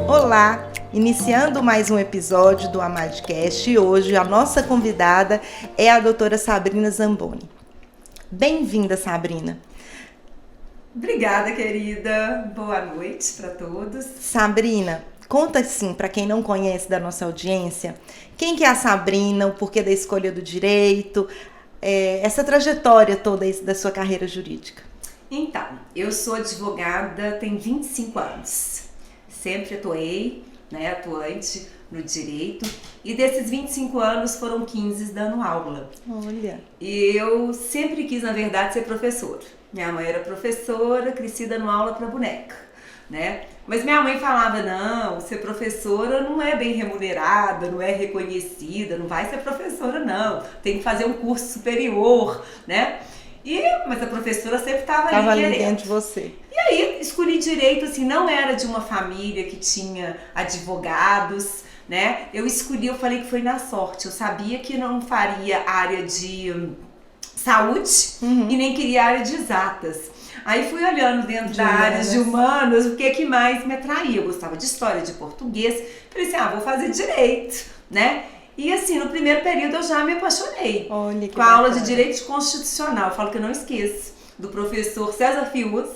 Olá, iniciando mais um episódio do Amadcast e hoje a nossa convidada é a doutora Sabrina Zamboni. Bem-vinda, Sabrina. Obrigada, querida. Boa noite para todos. Sabrina, conta assim, para quem não conhece da nossa audiência, quem que é a Sabrina, o porquê da escolha do direito, essa trajetória toda da sua carreira jurídica. Então, eu sou advogada, tenho 25 anos. Sempre atuei, atuante no direito, e desses 25 anos foram 15 dando aula. Olha. E eu sempre quis, na verdade, ser professora. Minha mãe era professora, cresci dando aula para boneca, né? Mas minha mãe falava, não, ser professora não é bem remunerada, não é reconhecida, não vai ser professora não, tem que fazer um curso superior, né? Mas a professora sempre estava ali dentro de você. E aí escolhi direito, assim, não era de uma família que tinha advogados, né? Eu falei que foi na sorte, eu sabia que não faria área de saúde e nem queria área de exatas. Aí fui olhando dentro da área de humanas, o que mais me atraía. Eu gostava de história, de português. Falei assim, vou fazer direito, né? E assim, no primeiro período eu já me apaixonei. Olha, que com a aula de direito constitucional. Eu falo que eu não esqueço, do professor César Fius.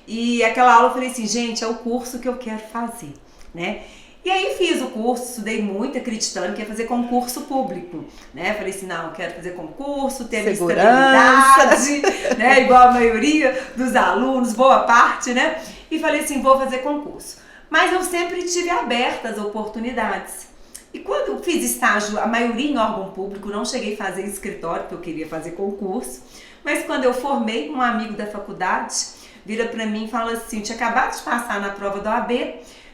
E aquela aula eu falei assim, gente, é o curso que eu quero fazer, né? E aí fiz o curso, estudei muito, acreditando que ia fazer concurso público, né? Falei assim, não, eu quero fazer concurso, ter estabilidade, né? Igual a maioria dos alunos, boa parte, né? E falei assim, vou fazer concurso. Mas eu sempre tive abertas oportunidades. E quando eu fiz estágio, a maioria em órgão público, não cheguei a fazer escritório, porque eu queria fazer concurso. Mas quando eu formei, um amigo da faculdade vira pra mim e fala assim, eu tinha acabado de passar na prova da OAB,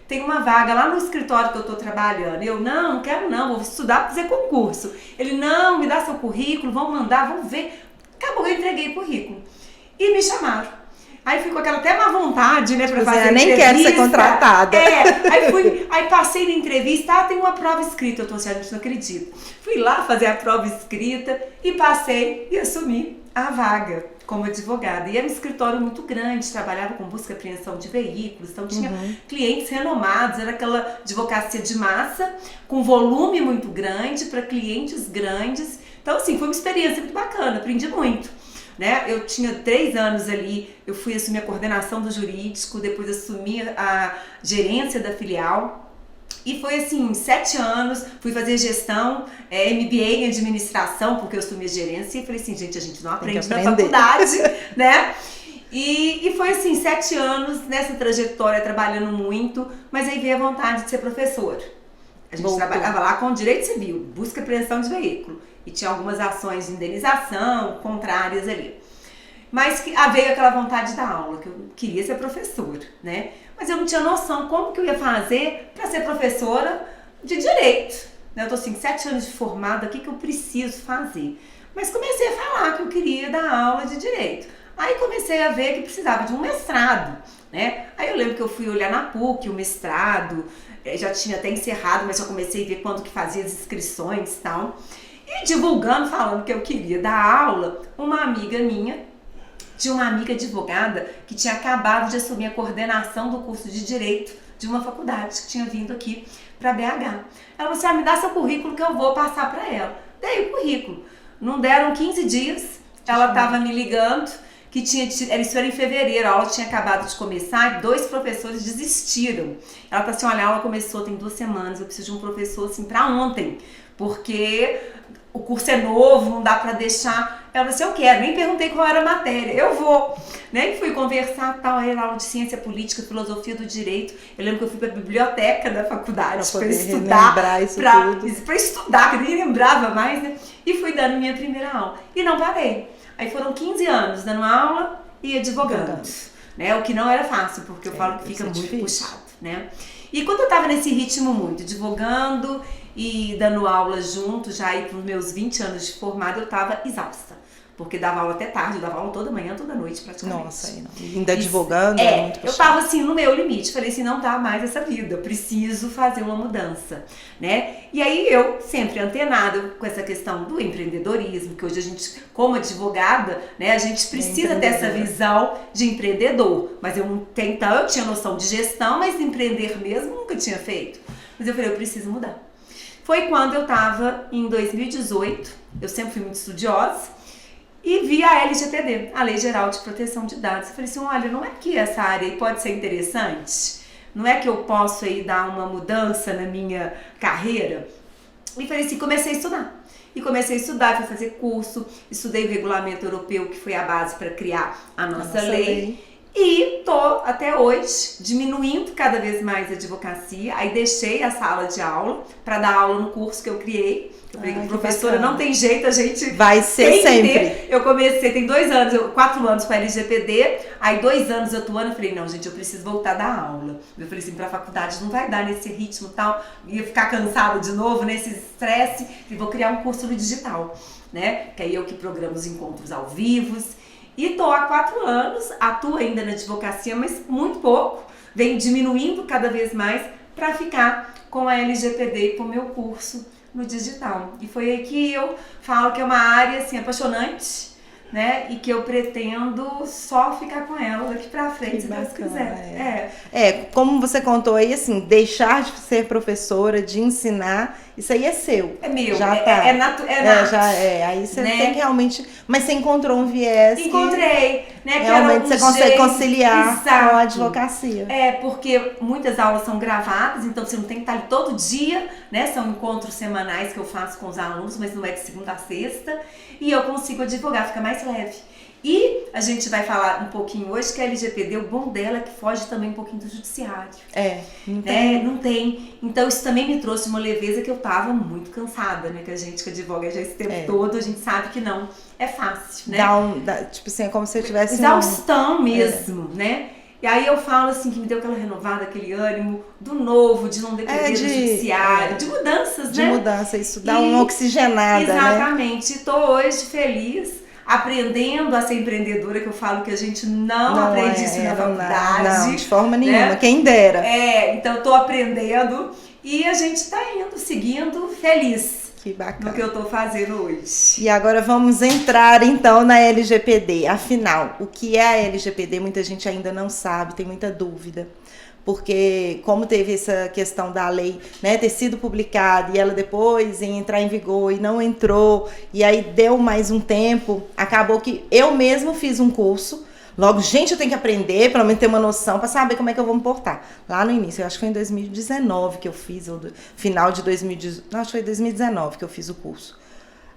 tem uma vaga lá no escritório que eu tô trabalhando. Eu, não quero não, vou estudar para fazer concurso. Ele, não, me dá seu currículo, vamos mandar, vamos ver. Acabou, eu entreguei o currículo. E me chamaram. Aí fui com aquela até má vontade, né, pra fazer nem entrevista. quero ser contratada. Aí passei na entrevista, tem uma prova escrita. Eu tô assim, a gente não acredita. Fui lá fazer a prova escrita e passei e assumi a vaga como advogada. E era um escritório muito grande, trabalhava com busca e apreensão de veículos, então tinha clientes renomados, era aquela advocacia de massa, com volume muito grande, para clientes grandes. Então, assim, foi uma experiência muito bacana, aprendi muito. Né? Eu tinha 3 anos ali, eu fui assumir a coordenação do jurídico, depois assumi a gerência da filial. E foi assim, 7 anos, fui fazer gestão, MBA em administração, porque eu assumi a gerência e falei assim, gente, a gente não aprende na faculdade, né? E foi assim, 7 anos nessa trajetória, trabalhando muito, mas aí veio a vontade de ser professora. A gente trabalhava lá com direito civil, busca e apreensão de veículo, e tinha algumas ações de indenização, contrárias ali. Mas veio aquela vontade da aula, que eu queria ser professora, né? Mas eu não tinha noção como que eu ia fazer para ser professora de direito. Eu tô assim, 7 anos de formada, o que eu preciso fazer? Mas comecei a falar que eu queria dar aula de direito. Aí comecei a ver que precisava de um mestrado, né? Aí eu lembro que eu fui olhar na PUC, o mestrado, já tinha até encerrado, mas já comecei a ver quando que fazia as inscrições e tal. E divulgando, falando que eu queria dar aula, uma amiga minha, de uma amiga advogada que tinha acabado de assumir a coordenação do curso de Direito de uma faculdade que tinha vindo aqui para BH. Ela falou assim, me dá seu currículo que eu vou passar para ela. Dei o currículo. Não deram 15 dias, ela estava me ligando, que isso era em fevereiro, a aula tinha acabado de começar e 2 professores desistiram. Ela falou assim, olha, a aula começou tem 2 semanas, eu preciso de um professor assim para ontem, porque o curso é novo, não dá pra deixar. Ela disse, eu quero, nem perguntei qual era a matéria, eu vou. Né? E fui conversar, tal, aí aula de ciência política, filosofia do direito. Eu lembro que eu fui pra biblioteca da faculdade pra estudar, pra estudar, que eu nem lembrava mais, né? E fui dando minha primeira aula. E não parei. Aí foram 15 anos dando aula e advogando. Né? O que não era fácil, porque eu falo que fica muito puxado, né? E quando eu tava nesse ritmo muito, advogando e dando aula junto, já aí pros meus 20 anos de formada, eu tava exausta. porque dava aula até tarde, eu dava aula toda manhã, toda noite praticamente. Nossa, aí não. Ainda advogando, é muito puxado. Eu tava assim no meu limite, falei assim, não dá mais essa vida, eu preciso fazer uma mudança, né? E aí eu sempre antenada com essa questão do empreendedorismo, que hoje a gente, como advogada, né, a gente precisa ter essa visão de empreendedor, mas eu não tenho, então eu tinha noção de gestão, mas empreender mesmo nunca tinha feito. Mas eu falei, eu preciso mudar. Foi quando eu tava em 2018, eu sempre fui muito estudiosa, e vi a LGPD, a Lei Geral de Proteção de Dados. Eu falei assim, olha, não é que essa área aí pode ser interessante? Não é que eu posso aí dar uma mudança na minha carreira? E falei assim, comecei a estudar. E comecei a estudar, fui fazer curso, estudei o regulamento europeu, que foi a base para criar a nossa lei. E tô até hoje diminuindo cada vez mais a advocacia. Aí deixei a sala de aula para dar aula no curso que eu criei. Eu falei, professora, não tem jeito, a gente vai ser sempre. Eu comecei, tem 2 anos, 4 anos com a LGPD, aí 2 anos atuando, eu falei, não, gente, eu preciso voltar a dar aula. Eu falei assim, pra faculdade não vai dar nesse ritmo e tal, ia ficar cansada de novo, nesse estresse, e vou criar um curso no digital, né? Que aí eu que programo os encontros ao vivo. E tô há 4 anos, atuo ainda na advocacia, mas muito pouco, venho diminuindo cada vez mais para ficar com a LGPD e com o meu curso no digital. E foi aí que eu falo que é uma área assim apaixonante, né? E que eu pretendo só ficar com ela daqui pra frente, se Deus quiser. Como você contou aí, assim, deixar de ser professora, de ensinar, isso aí é seu. É meu, já é nato. Já é. Aí você tem que realmente. Mas você encontrou um viés. Encontrei, né? Realmente você consegue conciliar com a advocacia. Porque muitas aulas são gravadas, então você não tem que estar ali todo dia, né? São encontros semanais que eu faço com os alunos, mas não é de segunda a sexta. E eu consigo advogar, fica mais leve. E a gente vai falar um pouquinho hoje que a LGPD, o bom dela é que foge também um pouquinho do judiciário. Não tem. Não tem. Então isso também me trouxe uma leveza que eu tava muito cansada, né? Que a gente que advoga já esse tempo todo, a gente sabe que não é fácil, né? Tipo assim, é como se eu tivesse exaustão mesmo, né? E aí eu falo assim, que me deu aquela renovada, aquele ânimo do novo, de não depender do judiciário, de mudanças, né? De mudança, isso dá uma oxigenada, exatamente. E tô hoje feliz, aprendendo a ser empreendedora, que eu falo que a gente não aprende isso na faculdade. Não, de forma nenhuma, quem dera. Então eu tô aprendendo e a gente tá indo, seguindo, feliz. Que bacana. No que eu tô fazendo hoje. E agora vamos entrar então na LGPD. Afinal, o que é a LGPD? Muita gente ainda não sabe, tem muita dúvida. Porque como teve essa questão da lei, né, ter sido publicada e ela depois entrar em vigor e não entrou, e aí deu mais um tempo, acabou que eu mesmo fiz um curso. Logo, gente, eu tenho que aprender, pelo menos ter uma noção para saber como é que eu vou me portar. Lá no início, eu acho que foi em 2019 que eu fiz, ou final de 2019, acho que foi 2019 que eu fiz o curso.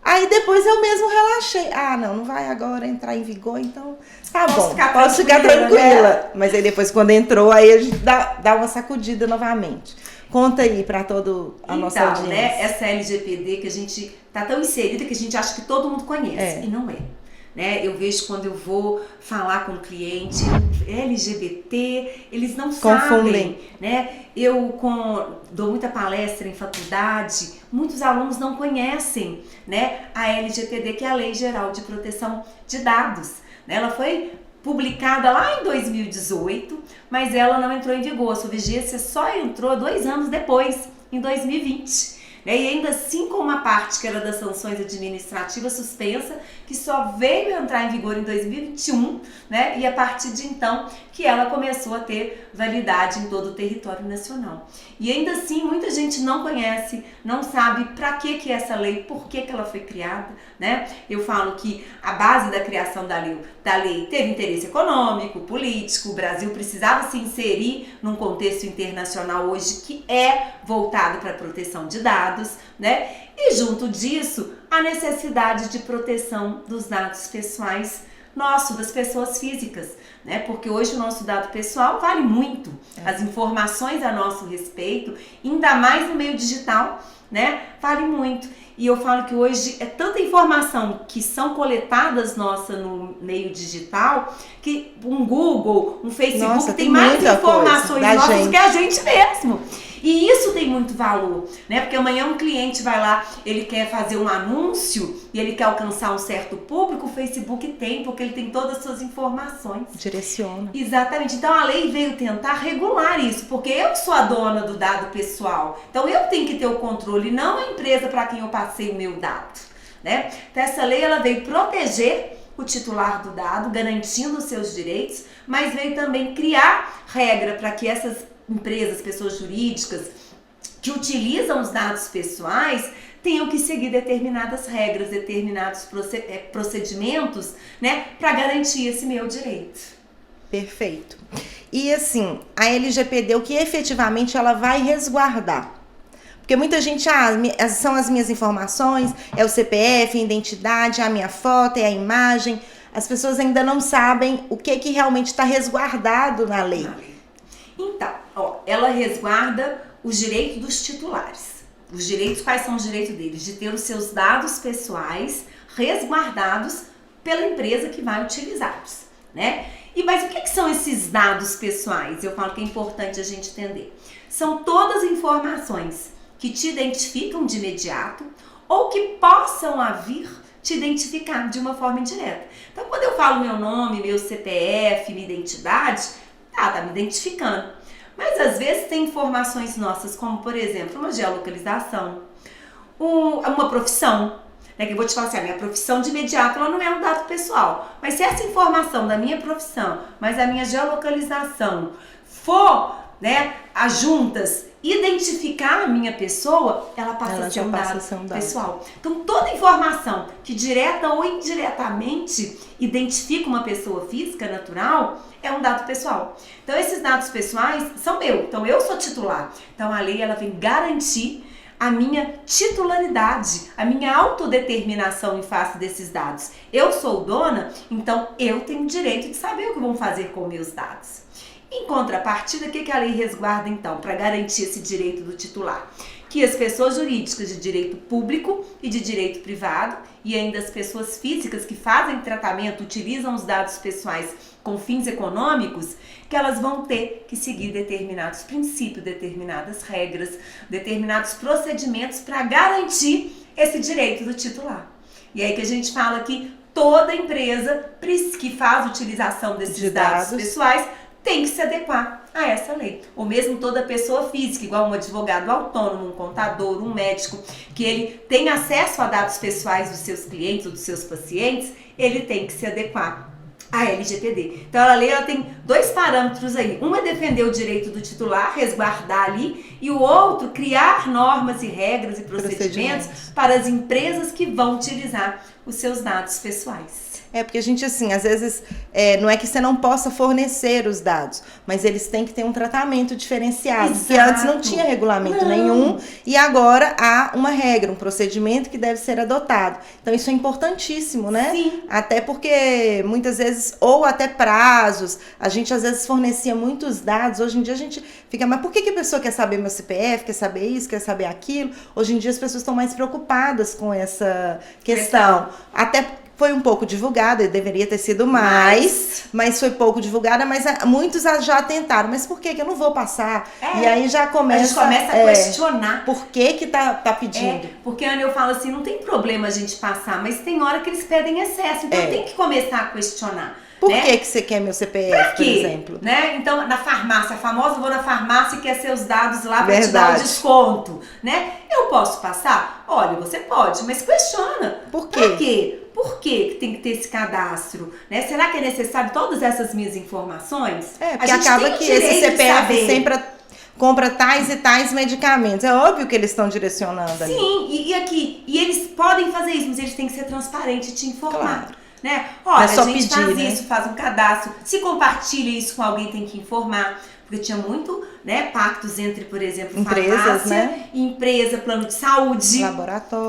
Aí depois eu mesmo relaxei. Não vai agora entrar em vigor, então tá bom, posso ficar tranquila. Né? Mas aí depois quando entrou, aí a gente dá uma sacudida novamente. Conta aí para toda a nossa audiência. Né, essa LGPD que a gente tá tão inserida que a gente acha que todo mundo conhece, e não é. Né? Eu vejo quando eu vou falar com o cliente, LGBT, eles não sabem, né? Eu dou muita palestra em faculdade, muitos alunos não conhecem, né, a LGPD, que é a Lei Geral de Proteção de Dados. Né? Ela foi publicada lá em 2018, mas ela não entrou em vigor. A sua vigência só entrou 2 anos depois, em 2020. E ainda assim com uma parte que era das sanções administrativas suspensa, que só veio entrar em vigor em 2021, né? E a partir de então que ela começou a ter validade em todo o território nacional. E ainda assim muita gente não conhece, não sabe para que é essa lei, por que ela foi criada, né? Eu falo que a base da criação da lei teve interesse econômico, político, o Brasil precisava se inserir num contexto internacional hoje que é voltado para a proteção de dados, né? E junto disso, a necessidade de proteção dos dados pessoais das pessoas físicas. né? Porque hoje o nosso dado pessoal vale muito. As informações a nosso respeito, ainda mais no meio digital, né? Vale muito. E eu falo que hoje é tanta informação que são coletadas nossa no meio digital, que um Google, um Facebook Nossa, tem mais informações nossas do que a gente mesmo. E isso tem muito valor, né? Porque amanhã um cliente vai lá, ele quer fazer um anúncio e ele quer alcançar um certo público, o Facebook tem, porque ele tem todas as suas informações. Direciona. Exatamente. Então a lei veio tentar regular isso, porque eu sou a dona do dado pessoal. Então eu tenho que ter o controle, não a empresa para quem eu passei o meu dado, né? Então essa lei ela veio proteger o titular do dado, garantindo os seus direitos, mas veio também criar regra para que essas empresas, pessoas jurídicas que utilizam os dados pessoais tenham que seguir determinadas regras, determinados procedimentos, né, para garantir esse meu direito. Perfeito. E assim, a LGPD, o que efetivamente ela vai resguardar? Porque muita gente, são as minhas informações, é o CPF, a identidade, a minha foto, é a imagem. As pessoas ainda não sabem o que realmente está resguardado na lei. Então, ela resguarda os direitos dos titulares. Os direitos, quais são os direitos deles? De ter os seus dados pessoais resguardados pela empresa que vai utilizá-los, né? Mas o que são esses dados pessoais? Eu falo que é importante a gente entender. São todas informações que te identificam de imediato ou que possam vir te identificar de uma forma indireta. Então, quando eu falo meu nome, meu CPF, minha identidade, tá me identificando. Mas às vezes tem informações nossas, como por exemplo, uma geolocalização, uma profissão, né? Que eu vou te falar assim, a minha profissão de imediato ela não é um dado pessoal. Mas se essa informação da minha profissão, mas a minha geolocalização for, né, as juntas identificar a minha pessoa, ela passa a ser um dado pessoal. Então toda informação que direta ou indiretamente identifica uma pessoa física, natural, é um dado pessoal. Então esses dados pessoais são meus. Então eu sou titular. Então a lei ela vem garantir a minha titularidade, a minha autodeterminação em face desses dados. Eu sou dona, então eu tenho direito de saber o que vão fazer com meus dados. Em contrapartida, o que a lei resguarda então para garantir esse direito do titular? Que as pessoas jurídicas de direito público e de direito privado e ainda as pessoas físicas que fazem tratamento, utilizam os dados pessoais com fins econômicos, que elas vão ter que seguir determinados princípios, determinadas regras, determinados procedimentos para garantir esse direito do titular. E aí que a gente fala que toda empresa que faz utilização desses dados pessoais tem que se adequar a essa lei. Ou mesmo toda pessoa física, igual um advogado autônomo, um contador, um médico, que ele tem acesso a dados pessoais dos seus clientes ou dos seus pacientes, ele tem que se adequar à LGPD. Então a lei ela tem dois parâmetros aí. Um é defender o direito do titular, resguardar ali, e o outro criar normas e regras e procedimentos para as empresas que vão utilizar os seus dados pessoais. Porque a gente, assim, às vezes, não é que você não possa fornecer os dados, mas eles têm que ter um tratamento diferenciado. Porque antes não tinha regulamento nenhum e agora há uma regra, um procedimento que deve ser adotado. Então isso é importantíssimo, né? Sim. Até porque muitas vezes, ou até prazos, a gente às vezes fornecia muitos dados, hoje em dia a gente fica, mas por que a pessoa quer saber meu CPF, quer saber isso, quer saber aquilo? Hoje em dia as pessoas estão mais preocupadas com essa questão. Até foi um pouco divulgada, deveria ter sido mais, mas foi pouco divulgada, mas muitos já tentaram, mas por que eu não vou passar? E aí já começa... A gente começa a questionar. Por que tá pedindo? Porque, Ana, eu falo assim, não tem problema a gente passar, mas tem hora que eles pedem excesso, então tem que começar a questionar. Por que você quer meu CPF, por exemplo? Né? Então, na farmácia, a famosa vou na farmácia e quer seus dados lá para te dar o desconto, né? Eu posso passar? Olha, você pode, mas questiona. Por quê? Por quê? Por que tem que ter esse cadastro? Né? Será que é necessário todas essas minhas informações? Porque acaba que esse CPF sempre compra tais e tais medicamentos. É óbvio que eles estão direcionando ali. Sim, e eles podem fazer isso, mas eles têm que ser transparentes e te informar. Claro. Né? Olha, só a gente pedir, faz né? isso, faz um cadastro. Se compartilha isso com alguém, tem que informar. Porque tinha muito né, pactos entre, por exemplo, Empresas, farmácia, né? empresa, plano de saúde,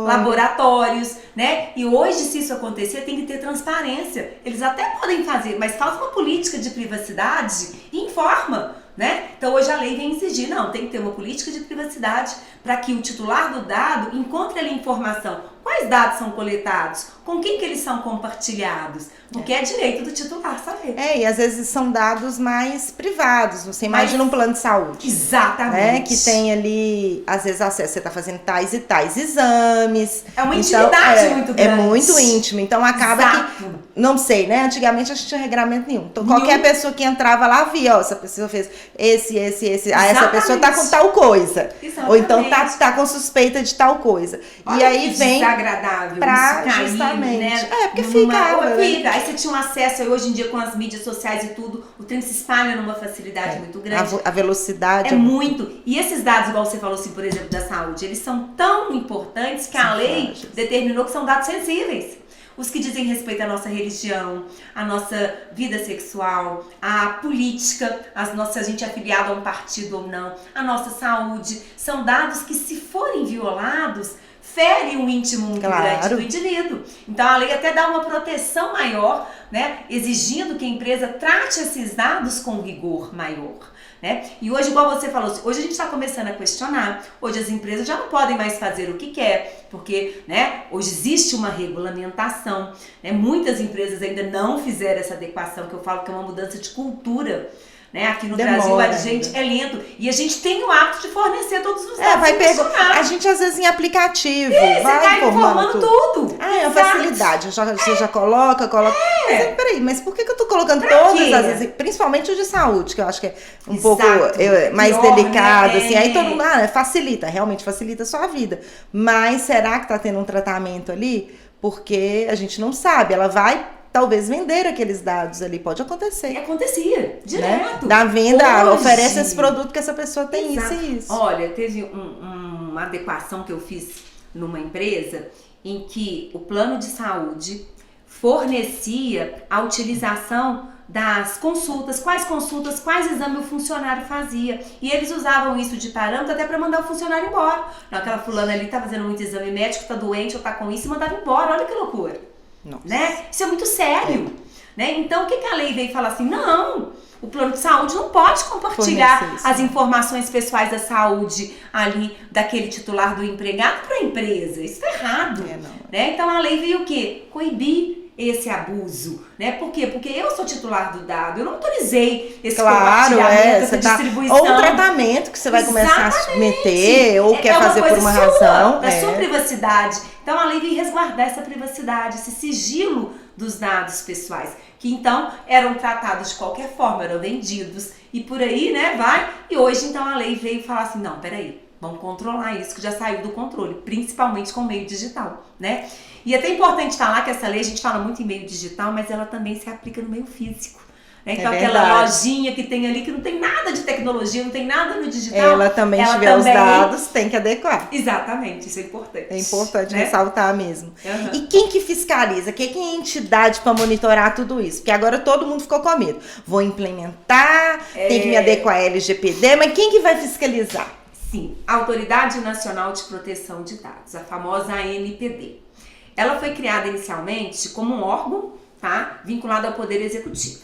laboratórios, né? E hoje, se isso acontecer, tem que ter transparência. Eles até podem fazer, mas faz uma política de privacidade e informa, né? Então hoje a lei vem exigir, não, tem que ter uma política de privacidade para que o titular do dado encontre ali informação. Quais dados são coletados? Com quem que eles são compartilhados? Porque é direito do titular saber. E às vezes são dados mais privados. Você imagina um plano de saúde. Exatamente. Né? Que tem ali, às vezes, acesso. Você está fazendo tais e tais exames. É uma intimidade muito grande. É muito íntimo. Então acaba que, não sei, né? Antigamente a gente não tinha regramento nenhum. Então qualquer pessoa que entrava lá via, ó, essa pessoa fez esse. Ah, essa pessoa tá com tal coisa. Exatamente. Ou então tá com suspeita de tal coisa. Olha, e aí vem desagradável pra isso justamente, né? Porque fica. Aí você tinha um acesso, aí hoje em dia com as mídias sociais e tudo, o trem se espalha numa facilidade muito grande. A velocidade é muito. E esses dados, igual você falou assim, por exemplo, da saúde, eles são tão importantes que a lei determinou que são dados sensíveis. Os que dizem respeito à nossa religião, à nossa vida sexual, à política, se a gente é afiliado a um partido ou não, a nossa saúde, são dados que, se forem violados, ferem o íntimo muito grande do indivíduo. Então a lei até dá uma proteção maior, né, exigindo que a empresa trate esses dados com rigor maior. Né? E hoje, igual você falou, hoje a gente está começando a questionar, hoje as empresas já não podem mais fazer o que quer, porque, né, hoje existe uma regulamentação, né? Muitas empresas ainda não fizeram essa adequação, que eu falo que é uma mudança de cultura. Né? Aqui no Brasil a gente é lento e a gente tem o hábito de fornecer todos os dados. A gente às vezes em aplicativo vai informando tudo. É uma facilidade. Você já coloca. Mas, peraí, mas por que eu tô colocando todas as vezes, principalmente o de saúde, que eu acho que é um pouco mais delicado, assim. Aí todo mundo facilita, realmente facilita a sua vida. Mas será que tá tendo um tratamento ali? Porque a gente não sabe. Ela vai talvez vender aqueles dados ali, pode acontecer. E acontecia, direto. Né? Da venda, oferece esse produto que essa pessoa tem. Isso e isso. Olha, teve uma adequação que eu fiz numa empresa em que o plano de saúde fornecia a utilização das consultas, quais exames o funcionário fazia. E eles usavam isso de parâmetro até para mandar o funcionário embora. Não, aquela fulana ali tá fazendo muito exame médico, tá doente ou tá com isso e mandava embora. Olha que loucura. Né? Isso é muito sério. Né? Então, o que a lei veio falar assim? Não, o plano de saúde não pode compartilhar as informações pessoais da saúde ali daquele titular do empregado para a empresa. Isso tá errado. Né? Então, a lei veio o quê? Coibir esse abuso, né? Por quê? Porque eu sou titular do dado, eu não autorizei esse compartilhamento, essa distribuição. Ou um tratamento que você vai começar a submeter, ou quer fazer por uma razão. Da sua privacidade. Então a lei vem resguardar essa privacidade, esse sigilo dos dados pessoais, que então eram tratados de qualquer forma, eram vendidos e por aí, né, e hoje então a lei veio falar assim, não, peraí, vamos controlar isso que já saiu do controle, principalmente com o meio digital, né? E é até importante falar que essa lei, a gente fala muito em meio digital, mas ela também se aplica no meio físico. Né? Então aquela lojinha que tem ali, que não tem nada de tecnologia, não tem nada no digital. Ela também tiver os dados, tem que adequar. Exatamente, isso é importante. É importante ressaltar mesmo. E quem que fiscaliza? Quem é a entidade para monitorar tudo isso? Porque agora todo mundo ficou com medo. Vou implementar, tem que me adequar à LGPD, mas quem que vai fiscalizar? Sim, a Autoridade Nacional de Proteção de Dados, a famosa ANPD. Ela foi criada inicialmente como um órgão, tá, vinculado ao Poder Executivo.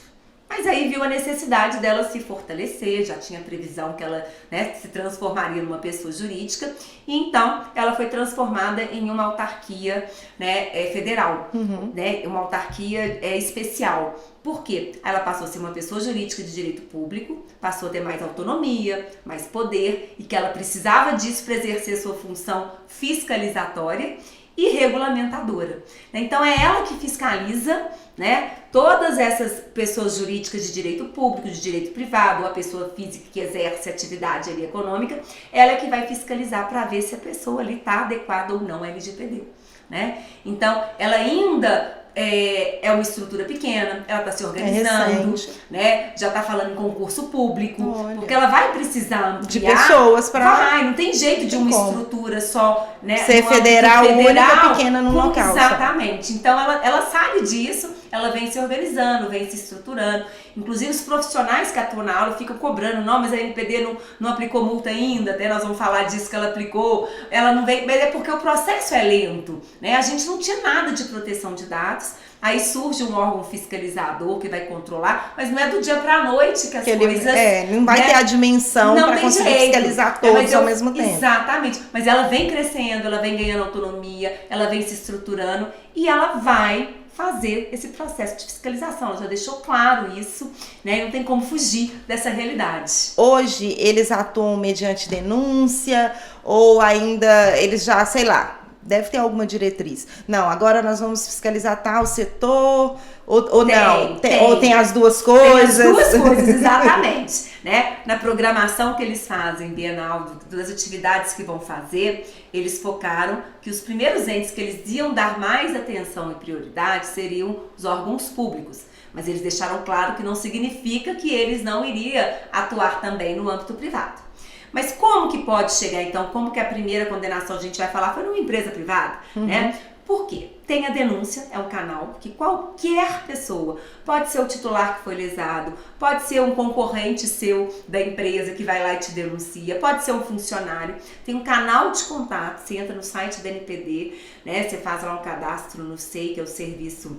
Mas aí viu a necessidade dela se fortalecer, já tinha previsão que ela, né, se transformaria numa pessoa jurídica, e então ela foi transformada em uma autarquia, né, federal, né, uma autarquia especial. Por quê? Ela passou a ser uma pessoa jurídica de direito público, passou a ter mais autonomia, mais poder, e que ela precisava disso para exercer sua função fiscalizatória e regulamentadora. Então é ela que fiscaliza, né, todas essas pessoas jurídicas de direito público, de direito privado, ou a pessoa física que exerce atividade ali econômica, ela é que vai fiscalizar para ver se a pessoa ali está adequada ou não à LGPD. Né? Então ela ainda é uma estrutura pequena, ela está se organizando, né? Já está falando em concurso público, porque ela vai precisar ampliar, de pessoas para. Não tem jeito de uma estrutura só, né? Ser federal, única, pequena no local. Exatamente. Então ela sabe disso, ela vem se organizando, vem se estruturando. Inclusive os profissionais que atuam na aula ficam cobrando, não, mas a NPD não aplicou multa ainda, até nós vamos falar disso que ela aplicou, ela não vem, mas é porque o processo é lento, né? A gente não tinha nada de proteção de dados. Aí surge um órgão fiscalizador que vai controlar, mas não é do dia para a noite que as coisas... não vai ter a dimensão para conseguir fiscalizar todos ao mesmo tempo. Exatamente, mas ela vem crescendo, ela vem ganhando autonomia, ela vem se estruturando e ela vai fazer esse processo de fiscalização. Ela já deixou claro isso, né? Não tem como fugir dessa realidade. Hoje eles atuam mediante denúncia ou ainda eles já, sei lá, deve ter alguma diretriz. Não, agora nós vamos fiscalizar tal setor, ou não. Ou tem as duas coisas. Tem as duas coisas, exatamente. Né? Na programação que eles fazem, bienal, das atividades que vão fazer, eles focaram que os primeiros entes que eles iam dar mais atenção e prioridade seriam os órgãos públicos. Mas eles deixaram claro que não significa que eles não iriam atuar também no âmbito privado. Mas como que pode chegar, então, como que a primeira condenação a gente vai falar foi numa empresa privada, né? Por quê? Tem a denúncia, é um canal que qualquer pessoa, pode ser o titular que foi lesado, pode ser um concorrente seu da empresa que vai lá e te denuncia, pode ser um funcionário, tem um canal de contato, você entra no site da NPD, né? Você faz lá um cadastro no SEI, que é o serviço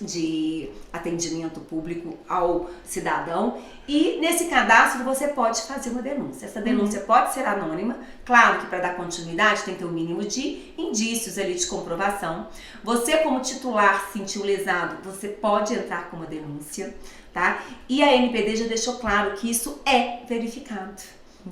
de atendimento público ao cidadão, e nesse cadastro você pode fazer uma denúncia. Essa denúncia pode ser anônima, claro que para dar continuidade tem que ter um mínimo de indícios ali de comprovação. Você, como titular, se sentiu lesado, você pode entrar com uma denúncia, tá? E a NPD já deixou claro que isso é verificado.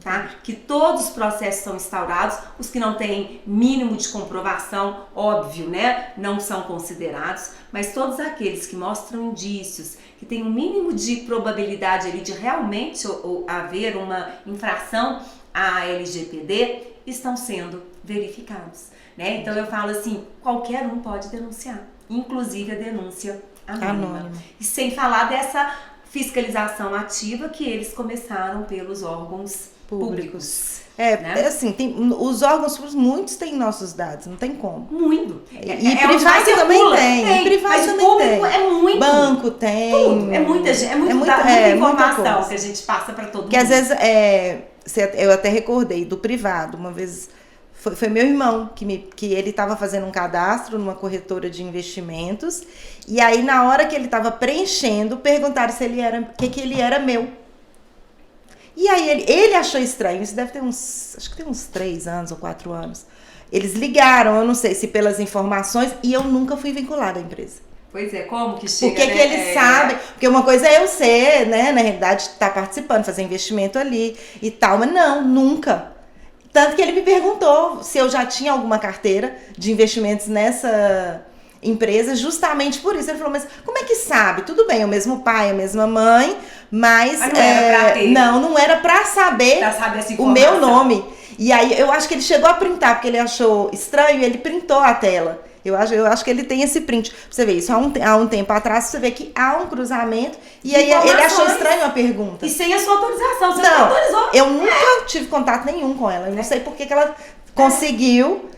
Tá? Que todos os processos são instaurados, os que não têm mínimo de comprovação, óbvio, né, não são considerados, mas todos aqueles que mostram indícios, que tem um mínimo de probabilidade ali de realmente haver uma infração à LGPD, estão sendo verificados, né? Então eu falo assim, qualquer um pode denunciar, inclusive a denúncia anônima. E sem falar dessa fiscalização ativa que eles começaram pelos órgãos públicos. Né? Assim, os órgãos públicos, muitos têm nossos dados, não tem como. Muito. E privado também tem. Privado mas também público tem. É muito. Banco tem. Tudo. É muita informação que a gente passa para todo mundo. Que às vezes, eu até recordei do privado, uma vez... Foi meu irmão que ele estava fazendo um cadastro numa corretora de investimentos e aí na hora que ele estava preenchendo perguntaram se ele era que ele era meu. E aí ele achou estranho, isso deve ter acho que tem uns 3 anos ou 4 anos. Eles ligaram, eu não sei se pelas informações, e eu nunca fui vinculada à empresa. Pois é, como que chega, Porque que eles sabem, porque uma coisa é eu ser, né, na realidade, estar participando, fazer investimento ali e tal, mas não, nunca. Tanto que ele me perguntou se eu já tinha alguma carteira de investimentos nessa empresa, justamente por isso. Ele falou, mas como é que sabe? Tudo bem, é o mesmo pai, a mesma mãe, mas não era pra ter. Não era pra saber o meu nome. E aí eu acho que ele chegou a printar, porque ele achou estranho e ele printou a tela. Eu acho que ele tem esse print. Você vê isso, há um tempo atrás, você vê que há um cruzamento e aí ele achou estranho a pergunta. E sem a sua autorização, você não autorizou. Eu nunca tive contato nenhum com ela. Eu não sei por que ela conseguiu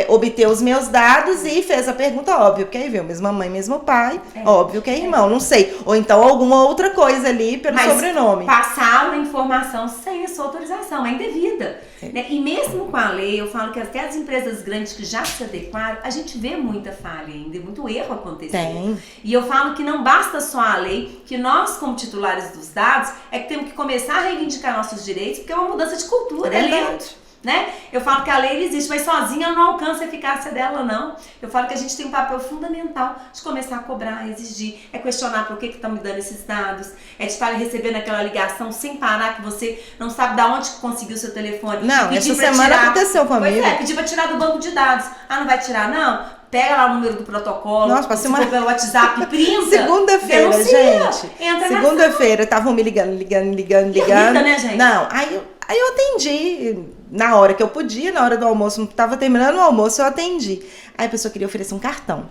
obter os meus dados e fez a pergunta, óbvio que aí veio mesma mãe, mesmo pai, óbvio que é irmão, não sei. Ou então alguma outra coisa ali pelo sobrenome. Passaram a informação sem a sua autorização, é indevida. Né? E mesmo com a lei, eu falo que até as empresas grandes que já se adequaram, a gente vê muita falha ainda, muito erro acontecer. Tem. E eu falo que não basta só a lei, que nós, como titulares dos dados, é que temos que começar a reivindicar nossos direitos, porque é uma mudança de cultura, é lento. Né? Eu falo que a lei existe, mas sozinha não alcança a eficácia dela, não. Eu falo que a gente tem um papel fundamental de começar a cobrar, exigir, questionar por que estão me dando esses dados, de estar recebendo aquela ligação sem parar, que você não sabe de onde conseguiu o seu telefone. Não, essa semana aconteceu comigo. Pois pedir para tirar do banco de dados. Ah, não vai tirar, não? Pega lá o número do protocolo, nossa, passei for pelo WhatsApp, printa. Segunda-feira, gente. Entra segunda-feira, estavam me ligando. Irrita, né, gente? Não, aí eu atendi na hora que eu podia, na hora do almoço, estava terminando o almoço, eu atendi. Aí a pessoa queria oferecer um cartão.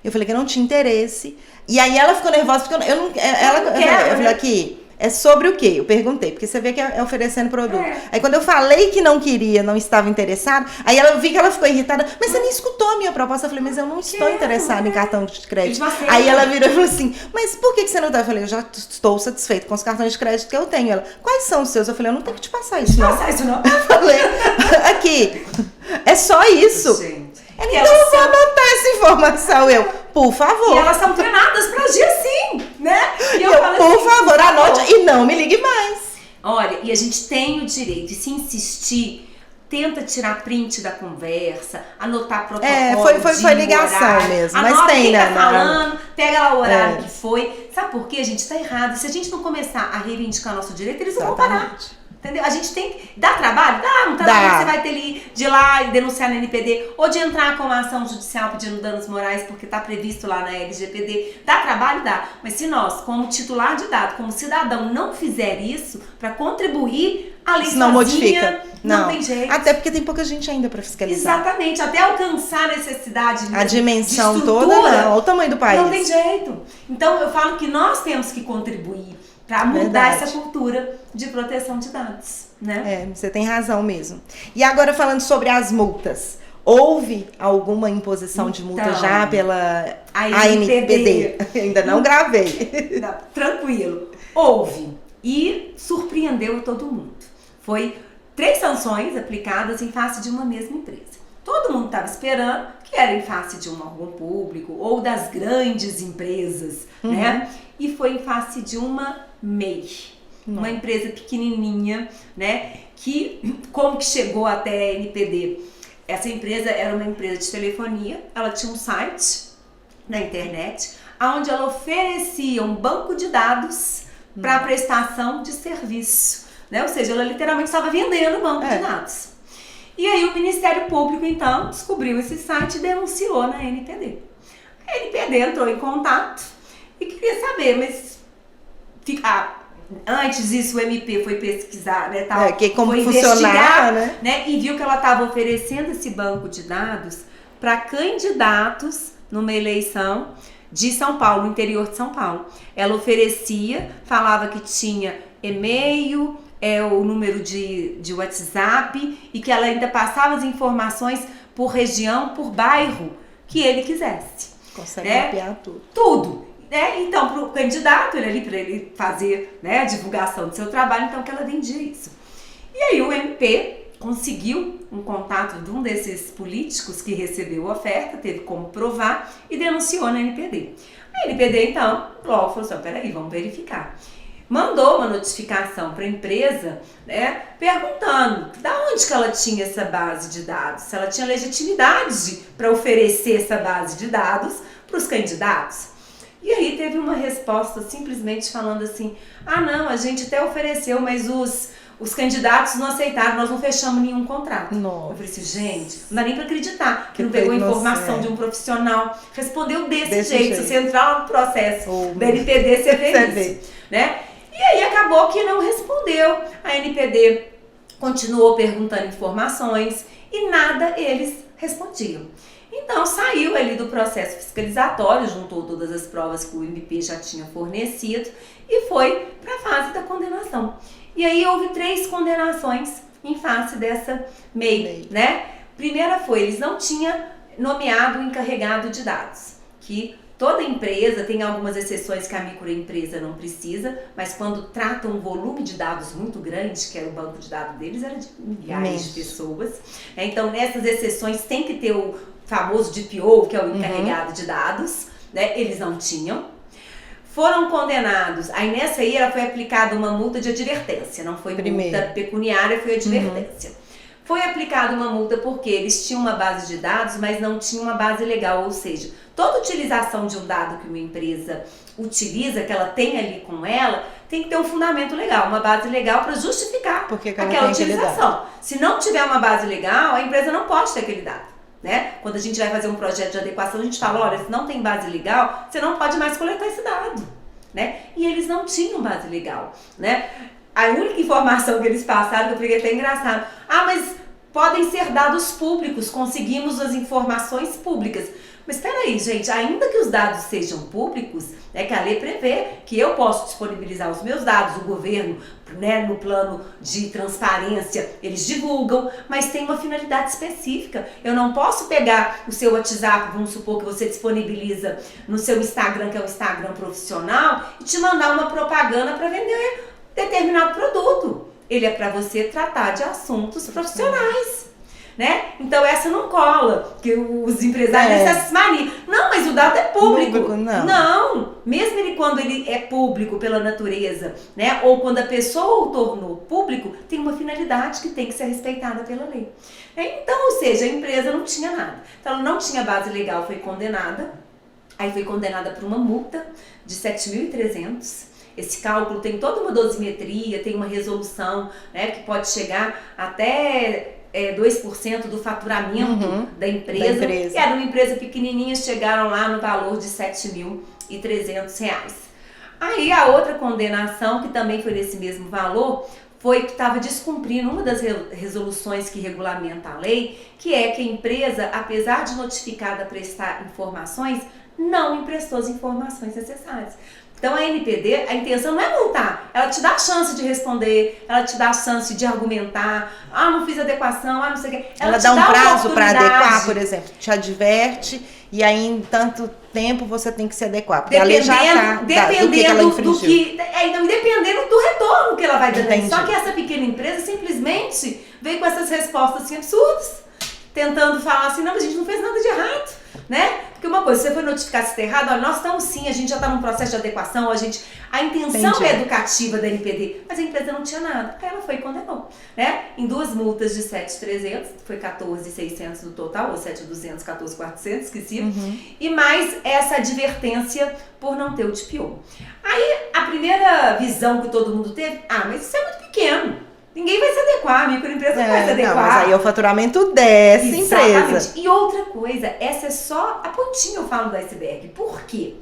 Eu falei que eu não tinha interesse. E aí ela ficou nervosa, porque eu falei aqui, é sobre o quê? Eu perguntei, porque você vê que é oferecendo produto. Aí quando eu falei que não queria, não estava interessada, aí eu vi que ela ficou irritada, mas você nem escutou a minha proposta. Eu falei, mas eu não estou interessada em cartão de crédito. Aí ela virou e falou assim, mas por que você não tá? Eu falei, eu já estou satisfeito com os cartões de crédito que eu tenho. Ela, quais são os seus? Eu falei, eu não tenho que te passar isso, não. Eu falei, aqui, é só isso. Gente. Então eu vou anotar essa informação, por favor. E elas são treinadas pra agir assim, né? E por favor, anote e não me ligue mais. Olha, e a gente tem o direito, e se insistir, tenta tirar print da conversa, anotar protocolo foi ligação horário, mesmo, mas tem, quem né? Tá falando, pega lá o horário que foi. Sabe por quê? A gente tá errado. Se a gente não começar a reivindicar nosso direito, eles não vão parar. Entendeu? A gente tem que... Dá trabalho? Dá, um trabalho que você vai ter de ir lá e denunciar na NPD, ou de entrar com uma ação judicial pedindo danos morais, porque está previsto lá na LGPD. Dá trabalho? Dá. Mas se nós, como titular de dado, como cidadão, não fizer isso para contribuir, a lei sozinha não modifica. Não tem jeito. Até porque tem pouca gente ainda para fiscalizar. Exatamente. Até alcançar a necessidade a dimensão toda, não. Olha o tamanho do país. Não tem jeito. Então, eu falo que nós temos que contribuir para mudar essa cultura de proteção de dados, né? Você tem razão mesmo. E agora falando sobre as multas, houve alguma imposição de multa já pela ANPD? Ainda não gravei. Não, tranquilo. Houve e surpreendeu todo mundo. Foi 3 sanções aplicadas em face de uma mesma empresa. Todo mundo estava esperando que era em face de um órgão público ou das grandes empresas, né? E foi em face de uma MEI, uma empresa pequenininha, né? Que, como que chegou até a NPD? Essa empresa era uma empresa de telefonia, ela tinha um site na internet, onde ela oferecia um banco de dados para prestação de serviço, né? Ou seja, ela literalmente estava vendendo banco de dados. E aí o Ministério Público, então, descobriu esse site e denunciou na NPD. A NPD entrou em contato e queria saber, mas antes disso o MP foi pesquisar, né, tal, como foi funcionar, né, e viu que ela estava oferecendo esse banco de dados para candidatos numa eleição de São Paulo, no interior de São Paulo. Ela oferecia, falava que tinha e-mail, o número de WhatsApp e que ela ainda passava as informações por região, por bairro que ele quisesse. Consegue mapear tudo. Tudo. Então, para o candidato, ele ali para ele fazer, né, a divulgação do seu trabalho, então que ela vendia isso. E aí o MP conseguiu um contato de um desses políticos que recebeu a oferta, teve como provar e denunciou na NPD. A NPD, então, logo falou assim, peraí, vamos verificar. Mandou uma notificação para a empresa, né, perguntando da onde que ela tinha essa base de dados, se ela tinha legitimidade para oferecer essa base de dados para os candidatos. E aí teve uma resposta simplesmente falando assim, não, a gente até ofereceu, mas os candidatos não aceitaram, nós não fechamos nenhum contrato. Nossa. Eu falei assim, gente, não dá nem para acreditar que não pegou informação de um profissional, respondeu desse jeito. Se você entrar lá no processo da NPD, você vê isso, né? E aí acabou que não respondeu. A NPD continuou perguntando informações e nada eles respondiam. Então saiu ali do processo fiscalizatório, juntou todas as provas que o MP já tinha fornecido e foi para a fase da condenação. E aí houve 3 condenações em face dessa MEI, né? Primeira foi, eles não tinham nomeado o encarregado de dados, que toda empresa tem algumas exceções que a microempresa não precisa, mas quando trata um volume de dados muito grande, que era o banco de dados deles, era de milhares de pessoas. Então, nessas exceções tem que ter o famoso DPO, que é o encarregado de dados, né? Eles não tinham. Foram condenados, aí nessa aí ela foi aplicada uma multa de advertência, não foi multa pecuniária, foi advertência. Foi aplicada uma multa porque eles tinham uma base de dados, mas não tinham uma base legal, ou seja, toda utilização de um dado que uma empresa utiliza, que ela tem ali com ela, tem que ter um fundamento legal, uma base legal para justificar aquela utilização. Se não tiver uma base legal, a empresa não pode ter aquele dado, né? Quando a gente vai fazer um projeto de adequação, a gente fala, olha, se não tem base legal, você não pode mais coletar esse dado, né? E eles não tinham base legal, né? A única informação que eles passaram, que eu fiquei até engraçado, mas podem ser dados públicos, conseguimos as informações públicas. Mas espera aí, gente, ainda que os dados sejam públicos, é que a lei prevê que eu posso disponibilizar os meus dados, o governo, né, no plano de transparência, eles divulgam, mas tem uma finalidade específica. Eu não posso pegar o seu WhatsApp, vamos supor que você disponibiliza no seu Instagram, que é um Instagram profissional, e te mandar uma propaganda para vender determinado produto. Ele é para você tratar de assuntos profissionais. Né? Então essa não cola, que os empresários essas manias. Não, mas o dado é público. Não, mesmo ele quando ele é público pela natureza, né? Ou quando a pessoa o tornou público, tem uma finalidade que tem que ser respeitada pela lei. Então, ou seja, a empresa não tinha nada. Então ela não tinha base legal, foi condenada. Aí foi condenada por uma multa de 7.300. Esse cálculo tem toda uma dosimetria, tem uma resolução, né, que pode chegar até 2% do faturamento da empresa. E era uma empresa pequenininha, chegaram lá no valor de R$7.300. Aí a outra condenação, que também foi nesse mesmo valor, foi que estava descumprindo uma das resoluções que regulamenta a lei, que é que a empresa, apesar de notificada prestar informações, não emprestou as informações necessárias. Então a NPD, a intenção não é multar, ela te dá a chance de responder, ela te dá a chance de argumentar, não fiz adequação, não sei o quê. Ela dá um prazo para adequar, por exemplo, te adverte e aí em tanto tempo você tem que se adequar, porque a lei já está dependendo do que então, dependendo do retorno que ela vai dando. Só que essa pequena empresa simplesmente veio com essas respostas assim absurdas, tentando falar assim, não, mas a gente não fez nada de errado, né? Porque uma coisa, se você foi notificar se está errado, olha, nós estamos sim, a gente já está num processo de adequação, a intenção é educativa da NPD, mas a empresa não tinha nada, aí ela foi e condenou, né? Em 2 multas de 7.300, foi 14.600 no total, ou 7.200, 14.400, esqueci, e mais essa advertência por não ter o TPO. Aí, a primeira visão que todo mundo teve, mas isso é muito pequeno. Ninguém vai se adequar, a microempresa não vai se adequar. Não, mas aí é o faturamento dessa empresa. E outra coisa, essa é só a pontinha, eu falo do iceberg. Por quê?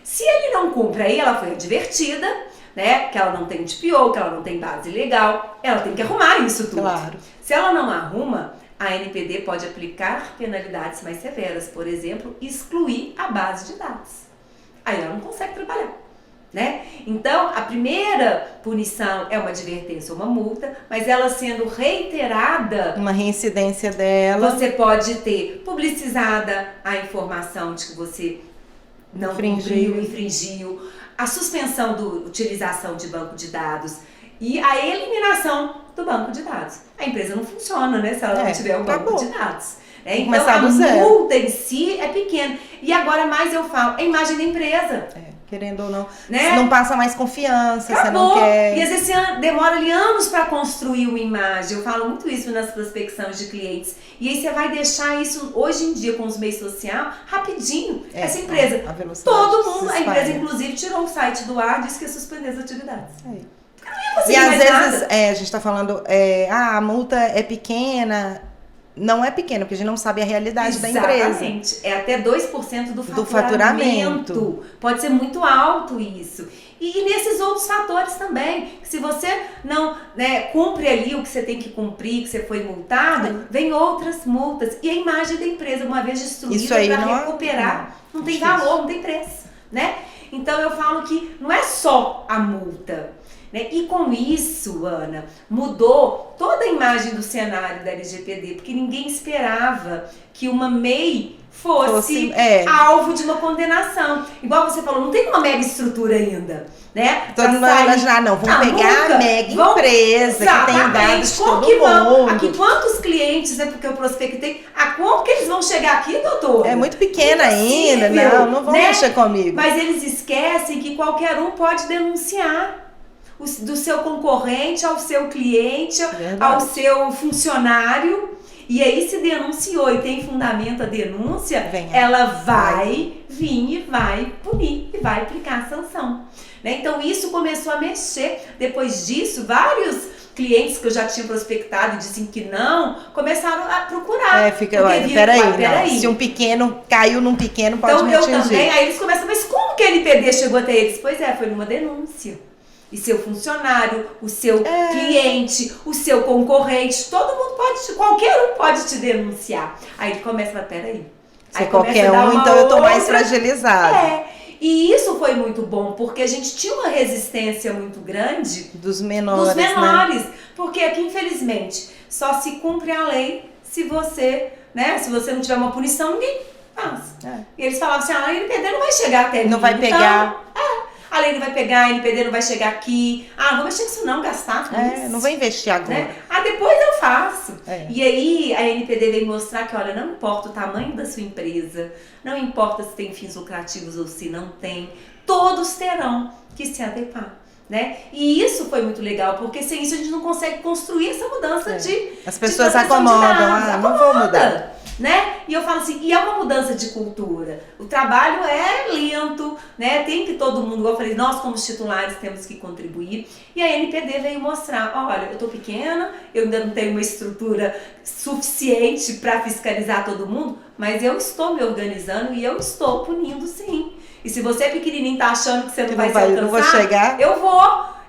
Se ele não cumpre aí, ela foi advertida, né? Que ela não tem TPO, que ela não tem base legal. Ela tem que arrumar isso tudo. Claro. Se ela não arruma, a NPD pode aplicar penalidades mais severas. Por exemplo, excluir a base de dados. Aí ela não consegue trabalhar. Né? Então, a primeira punição é uma advertência ou uma multa, mas ela sendo reiterada, uma reincidência dela, você pode ter publicizada a informação de que você não infringiu, a suspensão da utilização de banco de dados e a eliminação do banco de dados. A empresa não funciona, né, se ela não tiver o banco de dados. Então, a multa em si é pequena. E agora mais eu falo, a imagem da empresa. Querendo ou não, né? Não passa mais confiança, você não quer... E às vezes demora ali anos para construir uma imagem. Eu falo muito isso nas prospecções de clientes. E aí você vai deixar isso, hoje em dia, com os meios sociais, rapidinho. Essa empresa, todo mundo, a empresa inclusive tirou o site do ar, disse que ia suspender as atividades. E às vezes, a gente está falando, a multa é pequena... Não é pequeno, porque a gente não sabe a realidade da empresa. Exatamente. É até 2% do faturamento. Pode ser muito alto isso. E nesses outros fatores também. Se você não cumpre ali o que você tem que cumprir, que você foi multado, vem outras multas. E a imagem da empresa, uma vez destruída, para recuperar, não tem valor, não tem preço. Né? Então eu falo que não é só a multa. E com isso, Ana, mudou toda a imagem do cenário da LGPD, porque ninguém esperava que uma MEI fosse alvo de uma condenação. Igual você falou, não tem uma mega estrutura ainda, né? Todo mundo vai imaginar, não, vamos pegar a mega empresa que tem dados de todo mundo. Aqui, quantos clientes, porque eu prospectei, como que eles vão chegar aqui, doutor? É muito pequena ainda, não vão mexer comigo. Mas eles esquecem que qualquer um pode denunciar. Do seu concorrente ao seu cliente, ao seu funcionário. E aí, se denunciou e tem fundamento a denúncia, ela vai vir e vai punir e vai aplicar a sanção. Então, isso começou a mexer. Depois disso, vários clientes que eu já tinha prospectado e disseram que não, começaram a procurar. Peraí, se um pequeno caiu num pequeno, pode me atingir. Então, eu também. Aí eles começam, mas como que a NPD chegou até eles? Pois foi numa denúncia. E seu funcionário, o seu cliente, o seu concorrente, todo mundo qualquer um pode te denunciar. Aí ele começa a falar, peraí. Se qualquer um, então eu tô mais fragilizado. E isso foi muito bom, porque a gente tinha uma resistência muito grande dos menores, né? Porque aqui, infelizmente, só se cumpre a lei se você, né? Se você não tiver uma punição, ninguém faz. E eles falavam assim, a NPD não vai chegar até mim. Não vai pegar. A lei não vai pegar, a NPD não vai chegar aqui. Não vou mexer com isso não, gastar com isso. Não vou investir agora. Né? Depois eu faço. E aí a NPD veio mostrar que, olha, não importa o tamanho da sua empresa, não importa se tem fins lucrativos ou se não tem, todos terão que se adequar. Né? E isso foi muito legal, porque sem isso a gente não consegue construir essa mudança de as pessoas acomodam, não vou mudar. Né? E eu falo assim, e é uma mudança de cultura. O trabalho é lento, né? Tem que todo mundo, igual eu falei, nós como titulares temos que contribuir. E a NPD veio mostrar, olha, eu tô pequena, eu ainda não tenho uma estrutura suficiente para fiscalizar todo mundo, mas eu estou me organizando e eu estou punindo sim. E se você pequenininho tá achando que você não vai se alcançar, não vou chegar.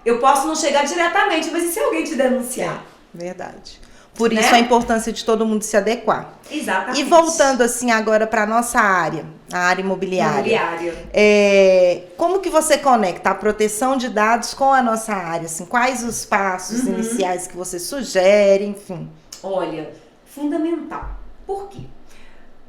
Eu posso não chegar diretamente, mas e se alguém te denunciar? Verdade. Por isso a importância de todo mundo se adequar. Exatamente. E voltando assim agora para nossa área, a área imobiliária. Como que você conecta a proteção de dados com a nossa área? Assim, quais os passos iniciais que você sugere, enfim? Olha, fundamental. Por quê?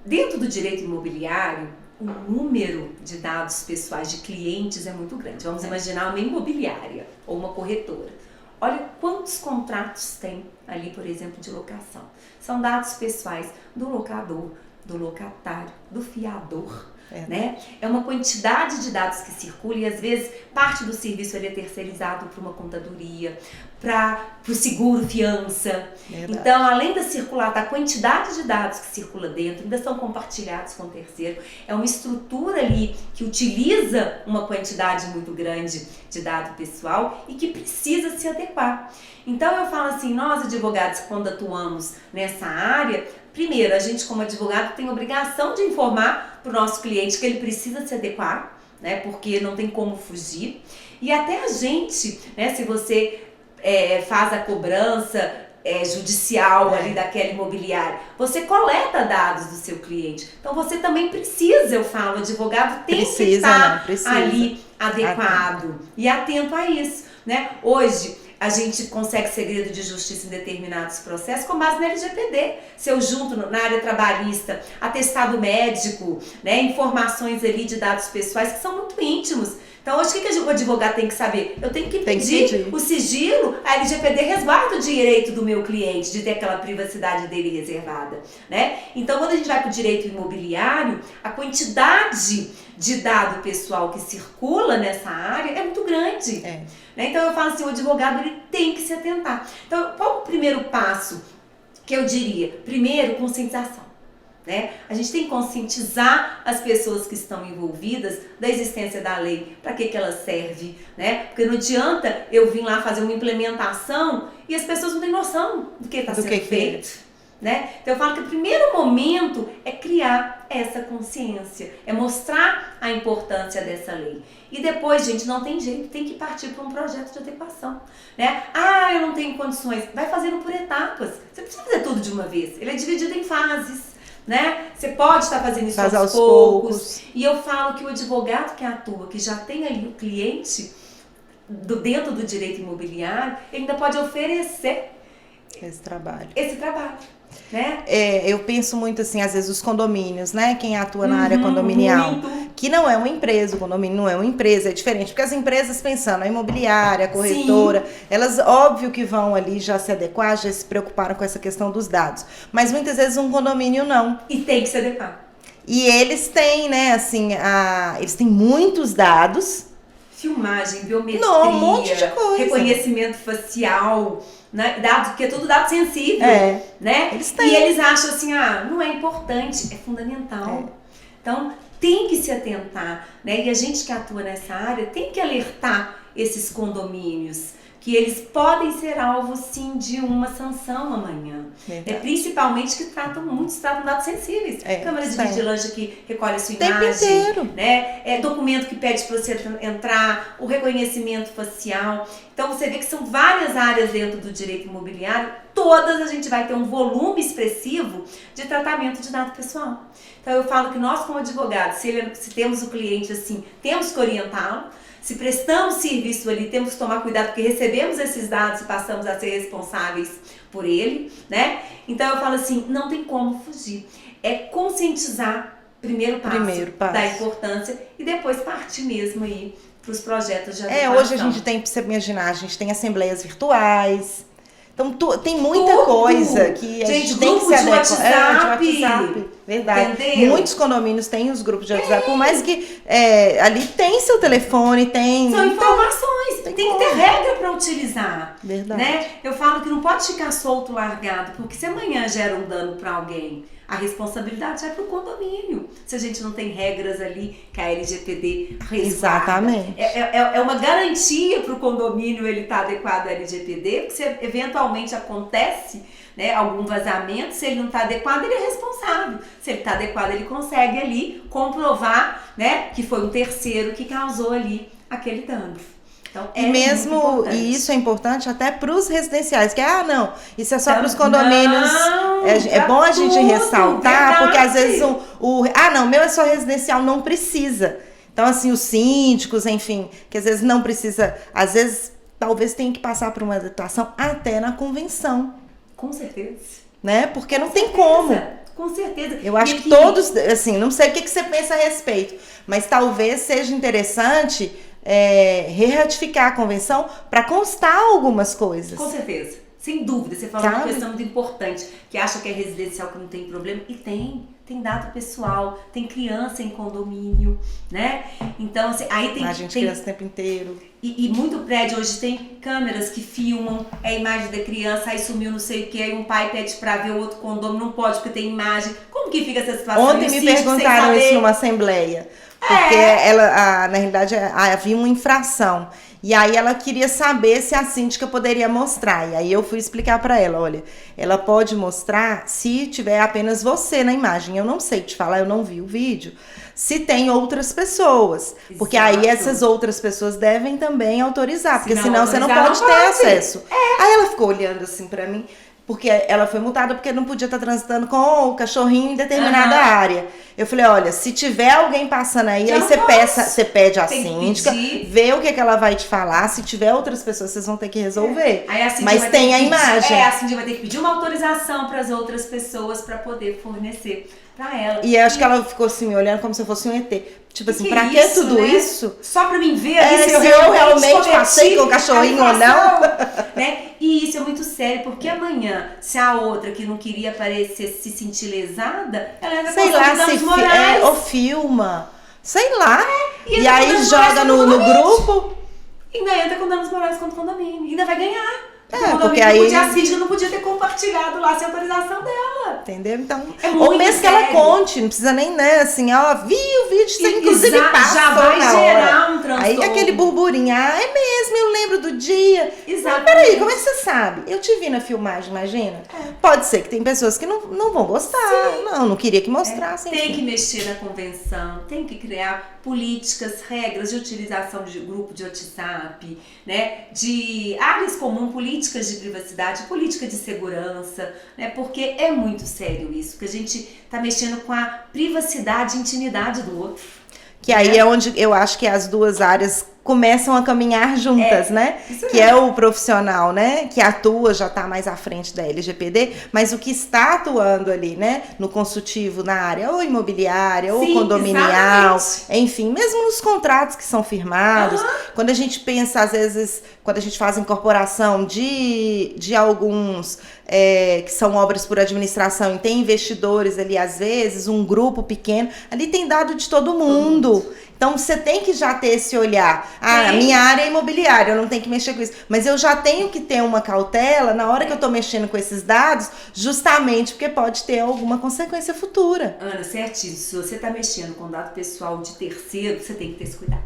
Dentro do direito imobiliário, o número de dados pessoais de clientes é muito grande. Vamos imaginar uma imobiliária ou uma corretora. Olha quantos contratos tem ali, por exemplo, de locação. São dados pessoais do locador, do locatário, do fiador. Né? É uma quantidade de dados que circula e às vezes parte do serviço ele é terceirizado para uma contadoria, para o seguro fiança. Então, além da quantidade de dados que circula dentro, ainda são compartilhados com o terceiro. É uma estrutura ali que utiliza uma quantidade muito grande de dado pessoal e que precisa se adequar. Então, eu falo assim, nós advogados, quando atuamos nessa área, primeiro, a gente como advogado tem obrigação de informar para o nosso cliente que ele precisa se adequar, né, porque não tem como fugir. E até a gente, né, se você faz a cobrança judicial ali daquela imobiliária, você coleta dados do seu cliente. Então você também precisa, eu falo, o advogado tem que estar ali adequado e atento a isso, né? Hoje a gente consegue segredo de justiça em determinados processos com base na LGPD. Se eu junto na área trabalhista, atestado médico, né, informações ali de dados pessoais que são muito íntimos. Então, hoje, o que o advogado tem que saber? Eu tenho que pedir o sigilo, a LGPD resguarda o direito do meu cliente de ter aquela privacidade dele reservada, né? Então, quando a gente vai para o direito imobiliário, a quantidade de dado pessoal que circula nessa área é muito grande. Né? Então, eu falo assim, o advogado ele tem que se atentar. Então, qual o primeiro passo que eu diria? Primeiro, conscientização. Né? A gente tem que conscientizar as pessoas que estão envolvidas da existência da lei, para que ela serve, né? Porque não adianta eu vir lá fazer uma implementação e as pessoas não têm noção do que está sendo feito. Né? Então eu falo que o primeiro momento é criar essa consciência, é mostrar a importância dessa lei. E depois, gente, não tem jeito, tem que partir para um projeto de adequação. Né? Eu não tenho condições, vai fazendo por etapas. Você precisa fazer tudo de uma vez, ele é dividido em fases. Né? Você pode estar fazendo isso aos poucos. E eu falo que o advogado que atua, que já tem ali o cliente dentro do direito imobiliário, ele ainda pode oferecer esse trabalho. Né? Eu penso muito assim, às vezes os condomínios, né? Quem atua na área condominial, que não é uma empresa, o condomínio não é uma empresa, é diferente, porque as empresas pensando, a imobiliária, a corretora, elas óbvio que vão ali já se adequar, já se preocuparam com essa questão dos dados, mas muitas vezes um condomínio não. E tem que se adequar. E eles têm, né, assim, eles têm muitos dados. Filmagem, biometria, um monte de coisa. Reconhecimento facial, né? Dado, porque é tudo dado sensível, né? Eles têm. E eles acham assim, não é importante, é fundamental. Então, tem que se atentar, né? E a gente que atua nessa área tem que alertar esses condomínios que eles podem ser alvo, sim, de uma sanção amanhã. Principalmente que muitos tratam dados sensíveis. Câmera de vigilância que recolhe a sua imagem. Inteiro. Né? Documento que pede para você entrar, o reconhecimento facial. Então, você vê que são várias áreas dentro do direito imobiliário, todas a gente vai ter um volume expressivo de tratamento de dado pessoal. Então, eu falo que nós, como advogados, se temos o cliente assim, temos que orientá-lo. Se prestamos serviço ali, temos que tomar cuidado, porque recebemos esses dados e passamos a ser responsáveis por ele, né? Então, eu falo assim, não tem como fugir. É conscientizar, primeiro passo. Da importância e depois partir mesmo aí para os projetos de adequação. Hoje a gente tem, pra você imaginar, a gente tem assembleias virtuais. Então, tem muita coisa que a gente tem que se adequar. De WhatsApp. Verdade. Entendeu? Muitos condomínios têm os grupos de WhatsApp, por mais que ali tem seu telefone, tem... São informações, tem que ter regra para utilizar. Verdade. Né? Eu falo que não pode ficar solto, largado, porque se amanhã gera um dano para alguém, a responsabilidade é para o condomínio. Se a gente não tem regras ali que a LGPD resguarda. Exatamente. É uma garantia para o condomínio ele estar adequado à LGPD, porque se eventualmente acontece, né, algum vazamento, se ele não está adequado, ele é responsável. Se ele está adequado, ele consegue ali comprovar, né, que foi um terceiro que causou ali aquele dano. Então, e isso é importante até para os residenciais, que não, isso é só para os condomínios. É bom a gente ressaltar, porque às vezes não, meu é só residencial, não precisa. Então, assim, os síndicos, enfim, que às vezes não precisa, às vezes talvez tenha que passar por uma adequação até na convenção. Com certeza. Né? Porque não tem como. Com certeza. Eu acho que todos, assim, não sei o que você pensa a respeito, mas talvez seja interessante reratificar a convenção para constar algumas coisas. Com certeza, sem dúvida. Você falou uma questão muito importante, que acha que é residencial, que não tem problema, e tem dado pessoal, tem criança em condomínio, né? Então, assim, aí tem... A gente criança o tempo inteiro. E muito prédio hoje tem câmeras que filmam a imagem da criança, aí sumiu não sei o que, aí um pai pede pra ver o outro condomínio, não pode porque tem imagem. Como que fica essa situação? Ontem me perguntaram isso numa assembleia. Porque na realidade, havia uma infração. E aí ela queria saber se a síndica poderia mostrar. E aí eu fui explicar para ela, olha, ela pode mostrar se tiver apenas você na imagem. Eu não sei te falar, eu não vi o vídeo. Se tem outras pessoas. Exato. Porque aí essas outras pessoas devem também autorizar. Porque senão você não pode ter acesso. Aí ela ficou olhando assim para mim. Porque ela foi multada porque não podia estar transitando com o cachorrinho em determinada área. Eu falei, olha, se tiver alguém passando aí, aí você pede a síndica, vê o que ela vai te falar. Se tiver outras pessoas, vocês vão ter que resolver. Mas tem a imagem. A síndica vai ter que pedir uma autorização para as outras pessoas para poder fornecer para ela. E acho que ela ficou assim, me olhando como se eu fosse um ET. Tipo assim, pra que tudo isso? Só pra mim ver se eu realmente passei com o cachorrinho ou não. Né? E isso é muito sério, porque amanhã, se a outra que não queria aparecer se sentir lesada, ela ainda sei lá, ou filma. Sei lá. E aí joga no grupo. Ainda entra com danos morais contra o condomínio. Ainda vai ganhar. Porque aí a síndica não podia ter compartilhado lá sem autorização dela. Entendeu? Então, ou mesmo que ela conte, não precisa nem, né, assim, vi o vídeo, você inclusive passa já vai gerar um transtorno. Aí aquele burburinho, é mesmo, eu lembro do dia. Exatamente. Peraí, como é que você sabe? Eu te vi na filmagem, imagina. Pode ser que tem pessoas que não vão gostar. Sim. Não queria que mostrassem. Tem que mexer na convenção, tem que criar políticas, regras de utilização de grupo de WhatsApp, né, de áreas comuns, políticas de privacidade, política de segurança, né, porque é muito sério isso, que a gente tá mexendo com a privacidade e intimidade do outro. Que aí é onde eu acho que as duas áreas começam a caminhar juntas, né? Que é o profissional, né? Que atua, já está mais à frente da LGPD, mas o que está atuando ali, né? No consultivo, na área ou imobiliária, ou condominial, enfim, mesmo nos contratos que são firmados, quando a gente pensa, às vezes, quando a gente faz incorporação de alguns que são obras por administração e tem investidores ali, às vezes, um grupo pequeno, ali tem dado de todo mundo. Então, você tem que já ter esse olhar. A minha área é imobiliária, eu não tenho que mexer com isso. Mas eu já tenho que ter uma cautela na hora que eu estou mexendo com esses dados, justamente porque pode ter alguma consequência futura. Ana, certíssimo. Se você está mexendo com dado pessoal de terceiro, você tem que ter esse cuidado.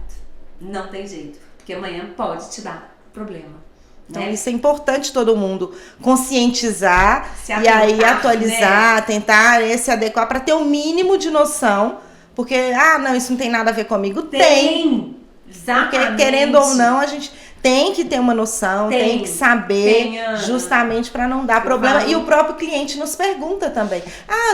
Não tem jeito. Porque amanhã pode te dar problema. Então, né? isso é importante todo mundo conscientizar Se e aí atentar, atualizar, né? tentar se adequar para ter o mínimo de noção. Porque, não, isso não tem nada a ver comigo. Tem! Porque, Exatamente. querendo ou não, a gente tem que ter uma noção, tem que saber, Ana. justamente para não dar problema. falo. E o próprio cliente nos pergunta também.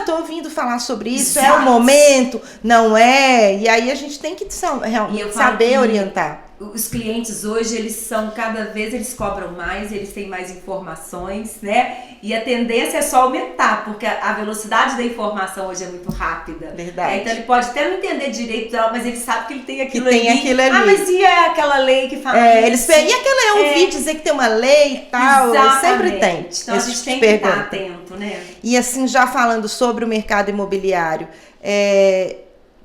Tô ouvindo falar sobre isso, é Exato. o momento? Não é? E aí a gente tem que E eu realmente falo saber que orientar. Os clientes hoje, eles são, cada vez eles cobram mais, eles têm mais informações, né? E a tendência é só aumentar, porque a velocidade da informação hoje é muito rápida. Verdade. Então ele pode até não entender direito, mas ele sabe que ele tem aquilo tem ali. aquilo ali. Mas e aquela lei que fala isso? E aquela eu ouvi dizer que tem uma lei e tal. Exatamente. Sempre tem. Então a gente tem que estar atento, né? E assim, já falando sobre o mercado imobiliário,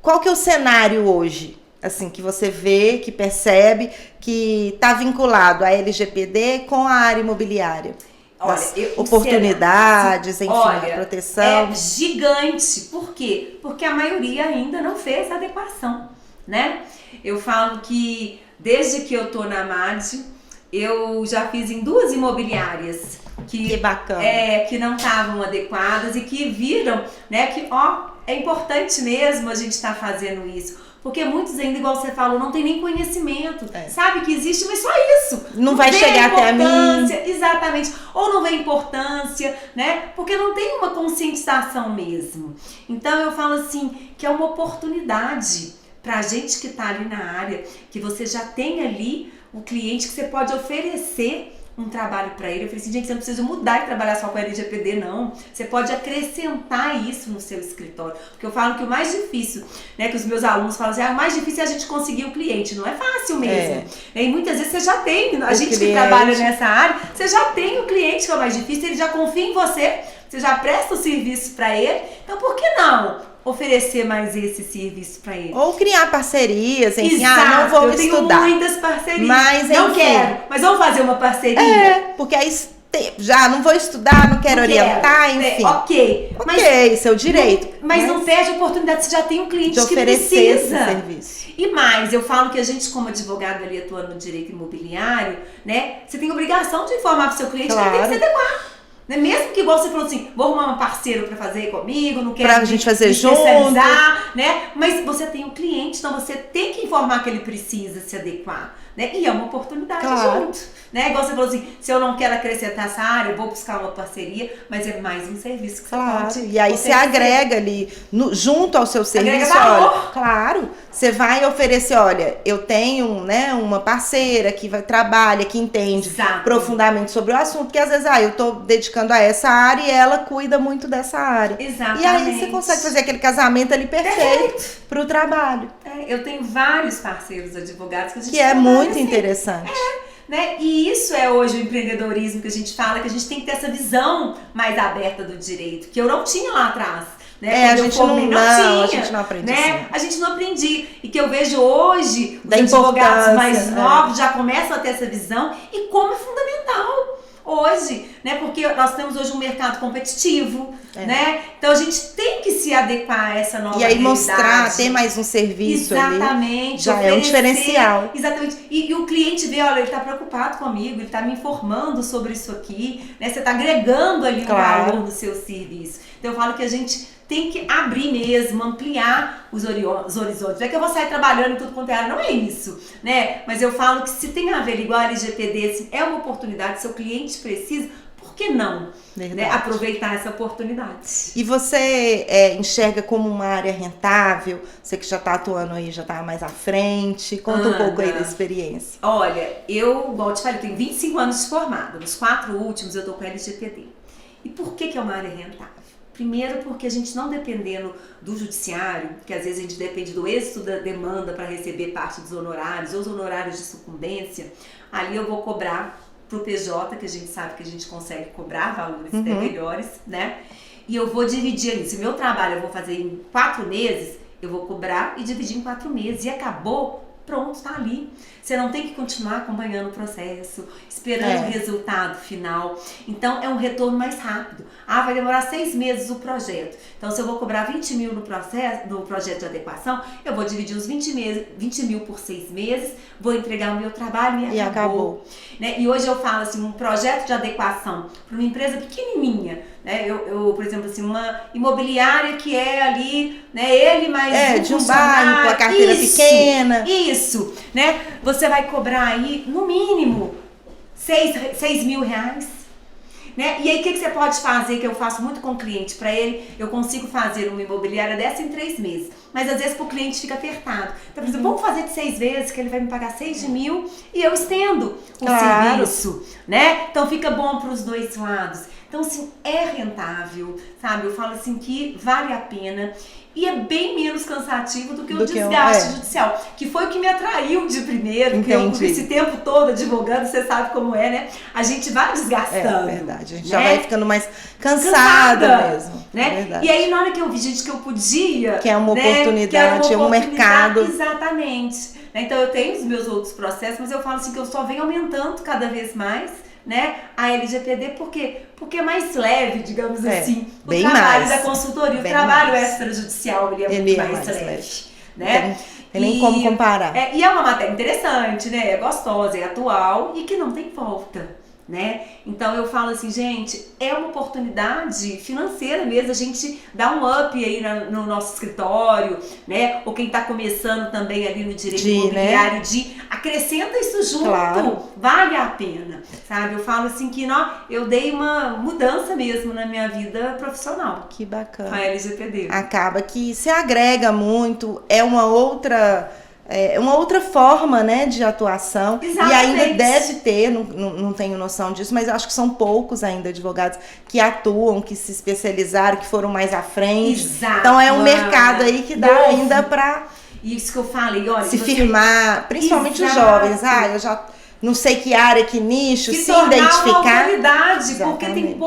qual que é o cenário hoje? Assim, que você vê, que percebe, que está vinculado a LGPD com a área imobiliária. Olha, oportunidades, enfim, a proteção. É gigante. Por quê? Porque a maioria ainda não fez a adequação, né? Eu falo que desde que eu tô na MAD, eu já fiz em 2 imobiliárias que bacana. Que não estavam adequadas e que viram, né, que é importante mesmo a gente estar fazendo isso. Porque muitos ainda, igual você falou, não tem nem conhecimento. Sabe que existe, mas só isso. Não vai chegar até a mim. Exatamente. Ou não vê importância, né? Porque não tem uma conscientização mesmo. Então eu falo assim, que é uma oportunidade pra gente que tá ali na área, que você já tem ali o cliente que você pode oferecer um trabalho para ele. Eu falei assim, gente, você não precisa mudar e trabalhar só com LGPD, não. Você pode acrescentar isso no seu escritório. Porque eu falo que o mais difícil, né, que os meus alunos falam assim, o mais difícil é a gente conseguir o cliente. Não é fácil mesmo. E muitas vezes você já tem, a gente que trabalha nessa área, você já tem o cliente que é o mais difícil, ele já confia em você, você já presta o serviço para ele. Então, por que não oferecer mais esse serviço para ele? Ou criar parcerias, enfim, Exato, não vou eu estudar. tenho muitas parcerias, mas não enfim, quero, mas vamos fazer uma parceria? Porque aí já não vou estudar, não quero orientar, enfim. Ok, seu direito. Mas não perde a oportunidade, você já tem um cliente que precisa. Esse serviço. E mais, eu falo que a gente, como advogado ali atuando no direito imobiliário, né, você tem obrigação de informar para o seu cliente que ele tem que se adequar. Mesmo que igual você falou assim, vou arrumar um parceiro para fazer comigo, não quero pra gente fazer junto, né? Mas você tem um cliente, então você tem que informar que ele precisa se adequar, né? E é uma oportunidade junto, né? Igual você falou assim, se eu não quero acrescentar essa área, eu vou buscar uma parceria, mas é mais um serviço que você pode. E aí você agrega ali, junto ao seu serviço, você vai oferecer, olha, eu tenho, né, uma parceira que trabalha, que entende profundamente sobre o assunto, porque às vezes, eu tô dedicando a essa área e ela cuida muito dessa área. Exatamente. E aí você consegue fazer aquele casamento ali perfeito pro trabalho. Eu tenho vários parceiros advogados que a gente é muito interessante. Né? E isso é hoje o empreendedorismo que a gente fala, que a gente tem que ter essa visão mais aberta do direito, que eu não tinha lá atrás. Né? A gente não tinha, a gente não aprende, né? A gente não aprendi. E que eu vejo hoje, os advogados mais novos já começam a ter essa visão, e como é fundamental hoje, né? Porque nós temos hoje um mercado competitivo, né? Então a gente tem que se adequar a essa nova realidade. E aí mostrar, ter mais um serviço ali, já é um diferencial. Exatamente. E o cliente vê, olha, ele está preocupado comigo, ele está me informando sobre isso aqui, né? Você está agregando ali um valor no seu serviço. Então eu falo que a gente tem que abrir mesmo, ampliar os horizontes. Não é que eu vou sair trabalhando em tudo quanto é área, não é isso, né? Mas eu falo que se tem a ver igual a LGPD, se é uma oportunidade, seu cliente precisa, por que não, né, aproveitar essa oportunidade? E você enxerga como uma área rentável? Você que já está atuando aí, já está mais à frente. Conta um pouco aí da experiência. Olha, igual eu te falei, eu tenho 25 anos de formada. Nos 4 últimos eu estou com a LGPD. E por que é uma área rentável? Primeiro porque a gente não dependendo do judiciário, que às vezes a gente depende do êxito da demanda para receber parte dos honorários, ou os honorários de sucumbência, ali eu vou cobrar pro PJ, que a gente sabe que a gente consegue cobrar valores até melhores, né? E eu vou dividir ali. Se meu trabalho eu vou fazer em 4 meses, eu vou cobrar e dividir em 4 meses. E acabou, pronto, tá ali. Você não tem que continuar acompanhando o processo, esperando o resultado final. Então, é um retorno mais rápido. Vai demorar 6 meses o projeto. Então, se eu vou cobrar 20 mil no projeto de adequação, eu vou dividir os 20 mil por 6 meses, vou entregar o meu trabalho e acabou. Né? E hoje eu falo assim, um projeto de adequação para uma empresa pequenininha, né? Eu, por exemplo, assim, uma imobiliária que é ali, né, ele mais de um bairro, com a carteira pequena. Isso, né? Você vai cobrar aí, no mínimo, 6 mil reais. Né? E aí, o que você pode fazer, que eu faço muito com o cliente, para ele, eu consigo fazer uma imobiliária dessa em 3 meses. Mas às vezes pro cliente fica apertado. Então, por exemplo, vamos fazer de 6 vezes, que ele vai me pagar 6 mil e eu estendo o serviço, né? Então fica bom pros dois lados. Então, assim, é rentável, sabe? Eu falo assim que vale a pena. E é bem menos cansativo do que o desgaste judicial, que foi o que me atraiu de primeiro, porque eu, esse tempo todo advogando, você sabe como é, né? A gente vai desgastando. É verdade, a gente já vai ficando mais cansada mesmo. Né? É, e aí, na hora que eu vi, gente, que eu podia... Que é uma oportunidade, é um mercado. Exatamente. Então, eu tenho os meus outros processos, mas eu falo assim que eu só venho aumentando cada vez mais, né, a LGPD, porque é mais leve, digamos assim, o trabalho da consultoria, o trabalho extrajudicial, ele é muito mais leve. Né? Tem nem como comparar. E é uma matéria interessante, né, é gostosa, é atual e que não tem volta. Né? Então eu falo assim, gente, é uma oportunidade financeira mesmo, a gente dá um up aí no nosso escritório, né? Ou quem está começando também ali no direito imobiliário, acrescenta isso junto, vale a pena, sabe? Eu falo assim que eu dei uma mudança mesmo na minha vida profissional. Que bacana. A LGPD. Acaba que se agrega muito, é uma outra forma, né, de atuação. Exatamente. E ainda deve ter, não tenho noção disso, mas eu acho que são poucos ainda advogados que atuam, que se especializaram, que foram mais à frente. Exato. Então é um mercado aí que dá ainda para isso que eu falei, olha, se firmar, principalmente os jovens. Eu já não sei que área, que nicho, se identificar. Uma autoridade, porque tem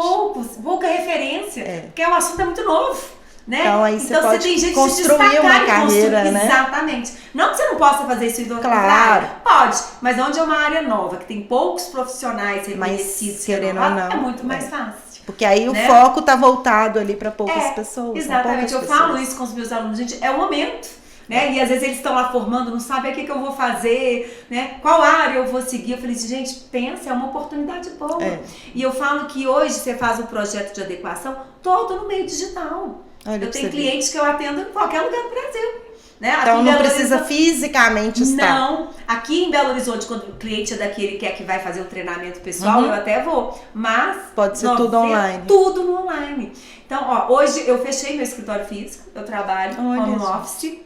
pouca referência, porque o assunto é muito novo. Né? Então aí você pode tem gente construir uma carreira, né? Exatamente. Não que você não possa fazer isso em outra área. Pode, mas onde é uma área nova, que tem poucos profissionais reconhecidos, querendo ou não, é muito mais fácil. Porque aí o foco tá voltado ali para poucas pessoas. Exatamente, eu falo isso com os meus alunos, gente, é o momento. Né? E às vezes eles estão lá formando, não sabem o que eu vou fazer, né? Qual área eu vou seguir. Eu falei assim, gente, pensa, é uma oportunidade boa. E eu falo que hoje você faz um projeto de adequação todo no meio digital. Eu tenho clientes que eu atendo em qualquer lugar do Brasil. Né? Então não precisa fisicamente estar. Não. Aqui em Belo Horizonte, quando o cliente é daquele que vai fazer o treinamento pessoal, eu até vou. Mas pode ser tudo online. Tudo no online. Então, hoje eu fechei meu escritório físico, eu trabalho home office,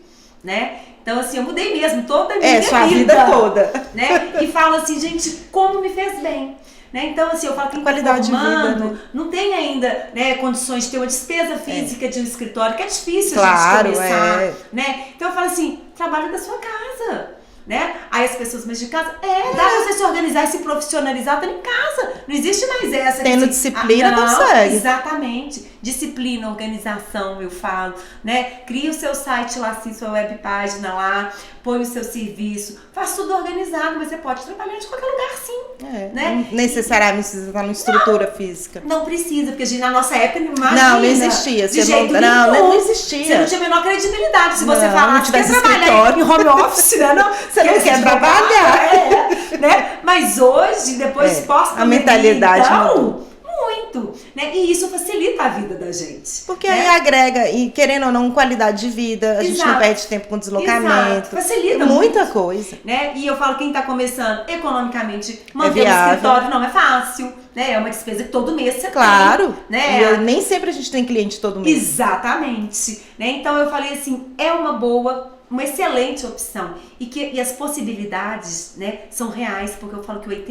né? Então, assim, eu mudei mesmo toda a minha sua vida toda. Né? E falo assim, gente, como me fez bem. Né? Então, assim, eu falo que qualidade de vida, né? não tem ainda, né, condições de ter uma despesa física de um escritório, que é difícil a gente começar. Né? Então, eu falo assim, trabalha da sua casa. Né? Aí as pessoas, mas de casa, dá pra você se organizar e se profissionalizar, tá em casa. Não existe mais essa. Tendo disciplina, consegue. Exatamente. Disciplina, organização, eu falo, né? Cria o seu site lá, assim, sua web página lá, põe o seu serviço, faz tudo organizado, mas você pode trabalhar de qualquer lugar, sim. Né? Não necessariamente precisa estar numa estrutura física. Não precisa, porque na nossa época, não existia. De jeito nenhum. Não existia. Você não tinha a menor credibilidade se você falasse que quer trabalhar em home office, né? Não, você não quer trabalhar. Né? Mas hoje, depois a mentalidade mudou. Muito, né? E isso facilita a vida da gente. Porque aí agrega, e querendo ou não, qualidade de vida, a gente não perde tempo com deslocamento. Facilita muita coisa. Né? E eu falo, quem tá começando economicamente, manter o escritório não é fácil, né? É uma despesa que todo mês você tem. Né? E nem sempre a gente tem cliente todo mês. Exatamente. Né? Então eu falei assim, é uma excelente opção e as possibilidades, né, são reais, porque eu falo que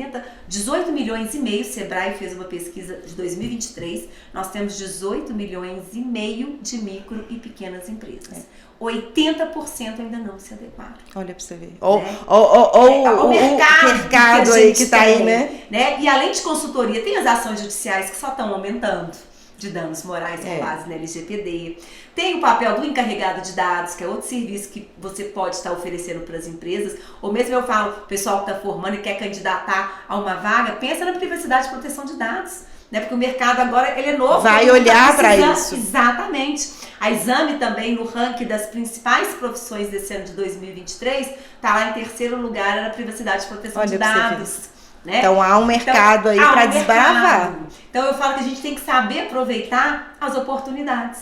18 milhões e meio, Sebrae fez uma pesquisa de 2023, nós temos 18 milhões e meio de micro e pequenas empresas. 80% ainda não se adequaram. Olha pra você ver. Ou o mercado aí que tá aí, né? E além de consultoria, tem as ações judiciais que só estão aumentando. de danos morais com base na LGPD. Tem o papel do encarregado de dados, que é outro serviço que você pode estar oferecendo para as empresas. Ou mesmo eu falo, o pessoal que está formando e quer candidatar a uma vaga, pensa na privacidade e proteção de dados. Né? Porque o mercado agora ele é novo. Vai olhar para isso. Exatamente. A Exame também, no ranking das principais profissões desse ano de 2023, está lá em terceiro lugar na privacidade e proteção de dados. Né? Então há um mercado aí para desbravar. Então eu falo que a gente tem que saber aproveitar as oportunidades,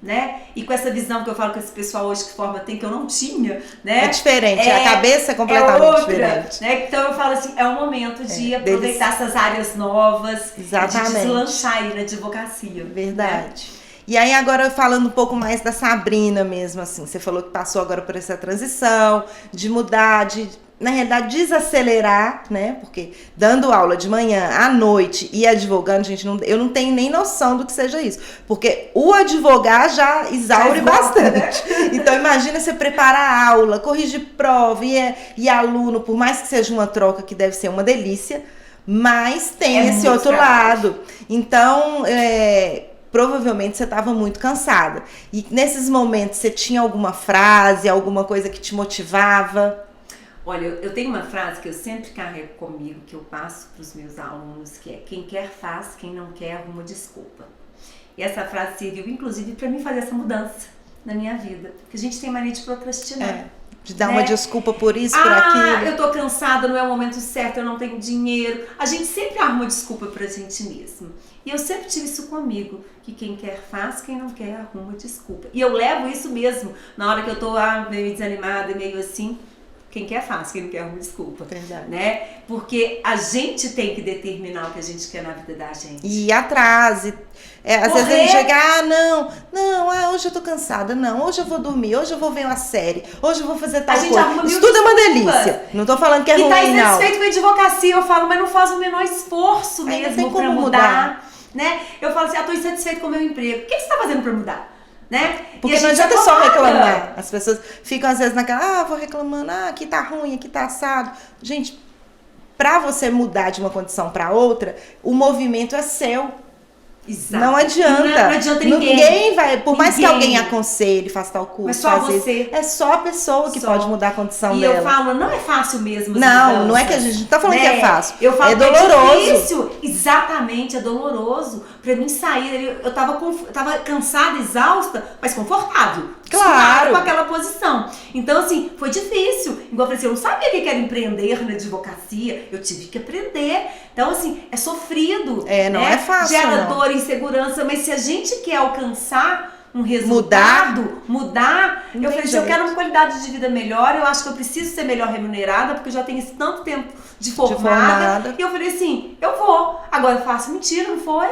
né? E com essa visão que eu falo que esse pessoal hoje que forma tem, que eu não tinha, né? É diferente, a cabeça é completamente outra, diferente. Né? Então eu falo assim, é o momento de aproveitar essas áreas novas, exatamente, de deslanchar aí na advocacia. Verdade. Né? E aí agora falando um pouco mais da Sabrina mesmo, assim, você falou que passou agora por essa transição, de mudar, de, na realidade, desacelerar, né? Porque dando aula de manhã, à noite e advogando, gente, eu não tenho nem noção do que seja isso. Porque o advogar já exaure bastante. Então imagina você preparar a aula, corrigir prova e aluno, por mais que seja uma troca que deve ser uma delícia, mas tem esse outro lado. Então, provavelmente você estava muito cansada. E nesses momentos você tinha alguma frase, alguma coisa que te motivava? Olha, eu tenho uma frase que eu sempre carrego comigo, que eu passo para os meus alunos, que é: quem quer faz, quem não quer arruma desculpa. E essa frase serviu, inclusive, para mim fazer essa mudança na minha vida. Porque a gente tem mania de procrastinar. De dar uma desculpa por isso, por aquilo. Eu tô cansada, não é o momento certo, eu não tenho dinheiro. A gente sempre arruma desculpa pra gente mesmo. E eu sempre tive isso comigo, que quem quer faz, quem não quer arruma desculpa. E eu levo isso mesmo, na hora que eu tô meio desanimada, meio assim. Quem quer faz, quem não quer arruma desculpa. Verdade. Né? Porque a gente tem que determinar o que a gente quer na vida da gente. E atrás. Às vezes a gente chega, hoje eu tô cansada, hoje eu vou dormir, hoje eu vou ver uma série, hoje eu vou fazer tal coisa. Isso tudo é uma delícia. Não tô falando que é ruim, não. E tá insatisfeito com a advocacia, eu falo, mas não faz o menor esforço mesmo pra mudar. Né? Eu falo assim, tô insatisfeito com o meu emprego. O que você tá fazendo pra mudar? Né? Porque não adianta só reclamar. As pessoas ficam às vezes naquela, vou reclamando, aqui tá ruim, aqui tá assado. Gente, pra você mudar de uma condição pra outra, o movimento é seu. Exato. Não adianta. Não adianta ninguém. Ninguém vai, por mais que alguém aconselhe, faça tal curso, mas só você. É só a pessoa que pode mudar a condição dela. E eu falo, não é fácil mesmo. Não é que a gente não tá falando que é fácil. Eu falo é doloroso. É difícil. Exatamente, é doloroso. Pra mim sair, eu tava cansada, exausta, mas confortável. Claro. Com aquela posição. Então, assim, foi difícil. Igual eu falei assim, eu não sabia que era empreender na advocacia. Eu tive que aprender. Então, assim, é sofrido. Não é fácil. Gera dor, insegurança, mas se a gente quer alcançar um resultado, mudar, eu falei, se eu quero uma qualidade de vida melhor, eu acho que eu preciso ser melhor remunerada, porque eu já tenho esse tanto tempo de formada. E eu falei assim, eu vou. Agora eu faço, mentira, não foi?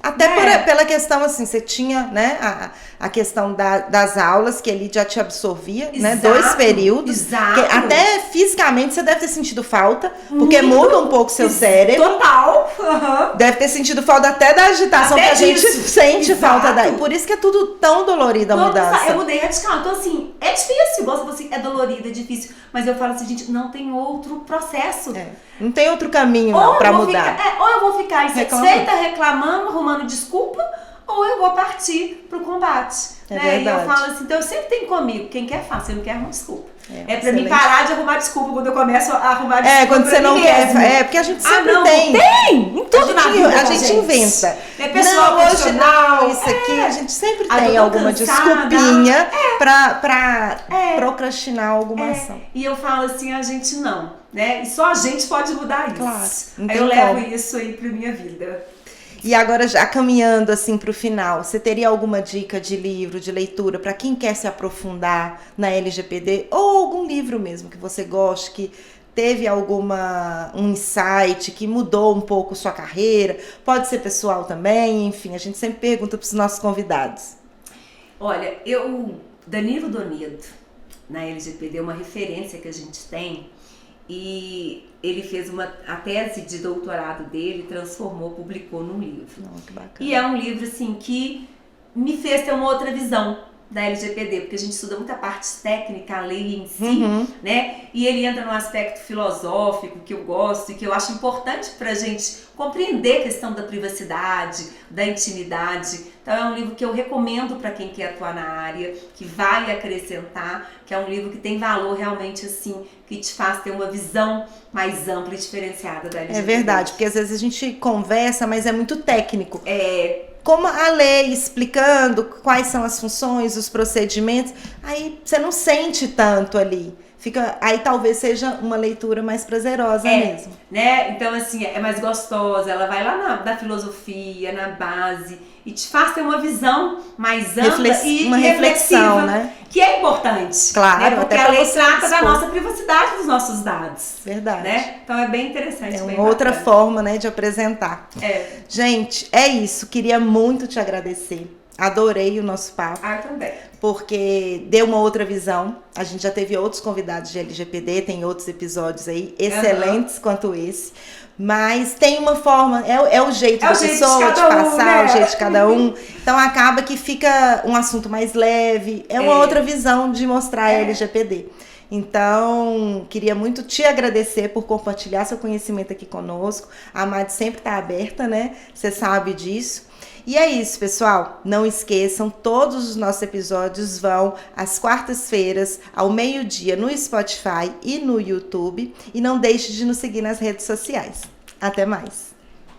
Até pela questão, assim, você tinha, né, a questão das aulas, que ele já te absorvia, né, 2 períodos. Exato. Que até fisicamente você deve ter sentido falta, porque muda um pouco seu cérebro. Total. Uhum. Deve ter sentido falta até da agitação, que a gente sente falta da... Por isso que é tudo tão dolorido a mudança. Eu mudei radical. Então, assim, é difícil. Igual você é dolorido, é difícil. Mas eu falo assim, gente, não tem outro processo. Não tem outro caminho pra mudar. Ou eu vou ficar insatisfeita, reclamando, arrumando desculpa, ou eu vou partir pro combate. Verdade. E eu falo assim, então eu sempre tenho comigo, quem quer faz, você não quer arrumar desculpa. Pra mim parar de arrumar desculpa quando eu começo a arrumar desculpa. Quando você não quer. Porque a gente sempre tem. Tem! Em tudo na vida, a gente inventa. É pessoal, hoje não, isso aqui, a gente sempre tem alguma desculpinha pra procrastinar alguma ação. E eu falo assim, a gente não, né? E só a gente pode mudar isso. Claro. Aí eu levo isso aí pra minha vida. E agora, já caminhando assim para o final, você teria alguma dica de livro, de leitura, para quem quer se aprofundar na LGPD? Ou algum livro mesmo que você goste, que teve um insight, que mudou um pouco sua carreira? Pode ser pessoal também, enfim, a gente sempre pergunta para os nossos convidados. Olha, Danilo Donedo, na LGPD, é uma referência que a gente tem. E ele fez a tese de doutorado dele, publicou num livro. Que bacana. E é um livro, assim, que me fez ter uma outra visão, da LGPD, porque a gente estuda muita parte técnica, a lei em si, né? E ele entra num aspecto filosófico que eu gosto e que eu acho importante pra gente compreender a questão da privacidade, da intimidade. Então é um livro que eu recomendo para quem quer atuar na área, que vai acrescentar, que é um livro que tem valor realmente assim, que te faz ter uma visão mais ampla e diferenciada da LGPD. É verdade, porque às vezes a gente conversa, mas é muito técnico. É... Como a lei explicando quais são as funções, os procedimentos, aí você não sente tanto ali. Aí talvez seja uma leitura mais prazerosa mesmo. Né? Então, assim, é mais gostosa, ela vai lá na filosofia, na base, e te faz ter uma visão mais ampla e uma reflexão, né? Que é importante. Claro, né? Porque até a lei você trata da nossa privacidade, dos nossos dados. Verdade. Né? Então é bem interessante. É bem uma outra bacana. forma, né, de apresentar. Gente, é isso. Queria muito te agradecer. Adorei o nosso papo. Também. Porque deu uma outra visão. A gente já teve outros convidados de LGPD, tem outros episódios aí excelentes quanto esse. Mas tem uma forma, é o jeito da pessoa de passar, né? O jeito de cada um. Então acaba que fica um assunto mais leve. É uma outra visão de mostrar a LGPD. Então, queria muito te agradecer por compartilhar seu conhecimento aqui conosco. A Madi sempre está aberta, né? Você sabe disso. E é isso, pessoal. Não esqueçam, todos os nossos episódios vão às quartas-feiras, ao meio-dia, no Spotify e no YouTube. E não deixe de nos seguir nas redes sociais. Até mais.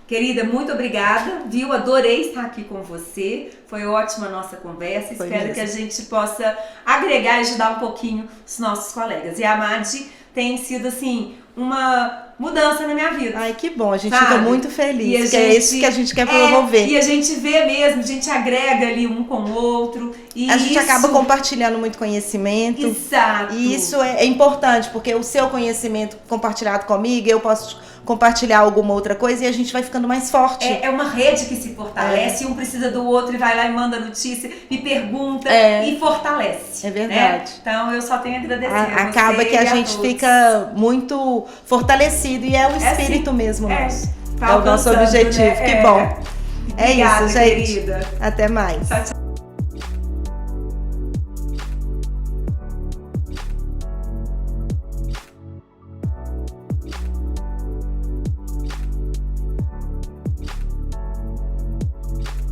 Querida, muito obrigada, viu? Adorei estar aqui com você. Foi ótima a nossa conversa. Foi Espero mesmo. que a gente possa agregar e ajudar um pouquinho os nossos colegas. E a Madi tem sido, assim, uma mudança na minha vida. Ai, que bom. A gente sabe? fica muito feliz, que gente, é isso que a gente quer promover. E a gente vê mesmo, a gente agrega ali um com o outro. E a gente acaba compartilhando muito conhecimento. Exato. E isso é importante, porque o seu conhecimento compartilhado comigo, eu posso compartilhar alguma outra coisa e a gente vai ficando mais forte. É uma rede que se fortalece, um precisa do outro e vai lá e manda notícia, me pergunta e fortalece. É verdade. Né? Então eu só tenho a agradecer. Acaba que a gente fica muito fortalecido e é o espírito mesmo nosso. É o nosso objetivo. Né? Que bom. Obrigada, é isso, gente. Querida. Até mais. Tchau, tchau.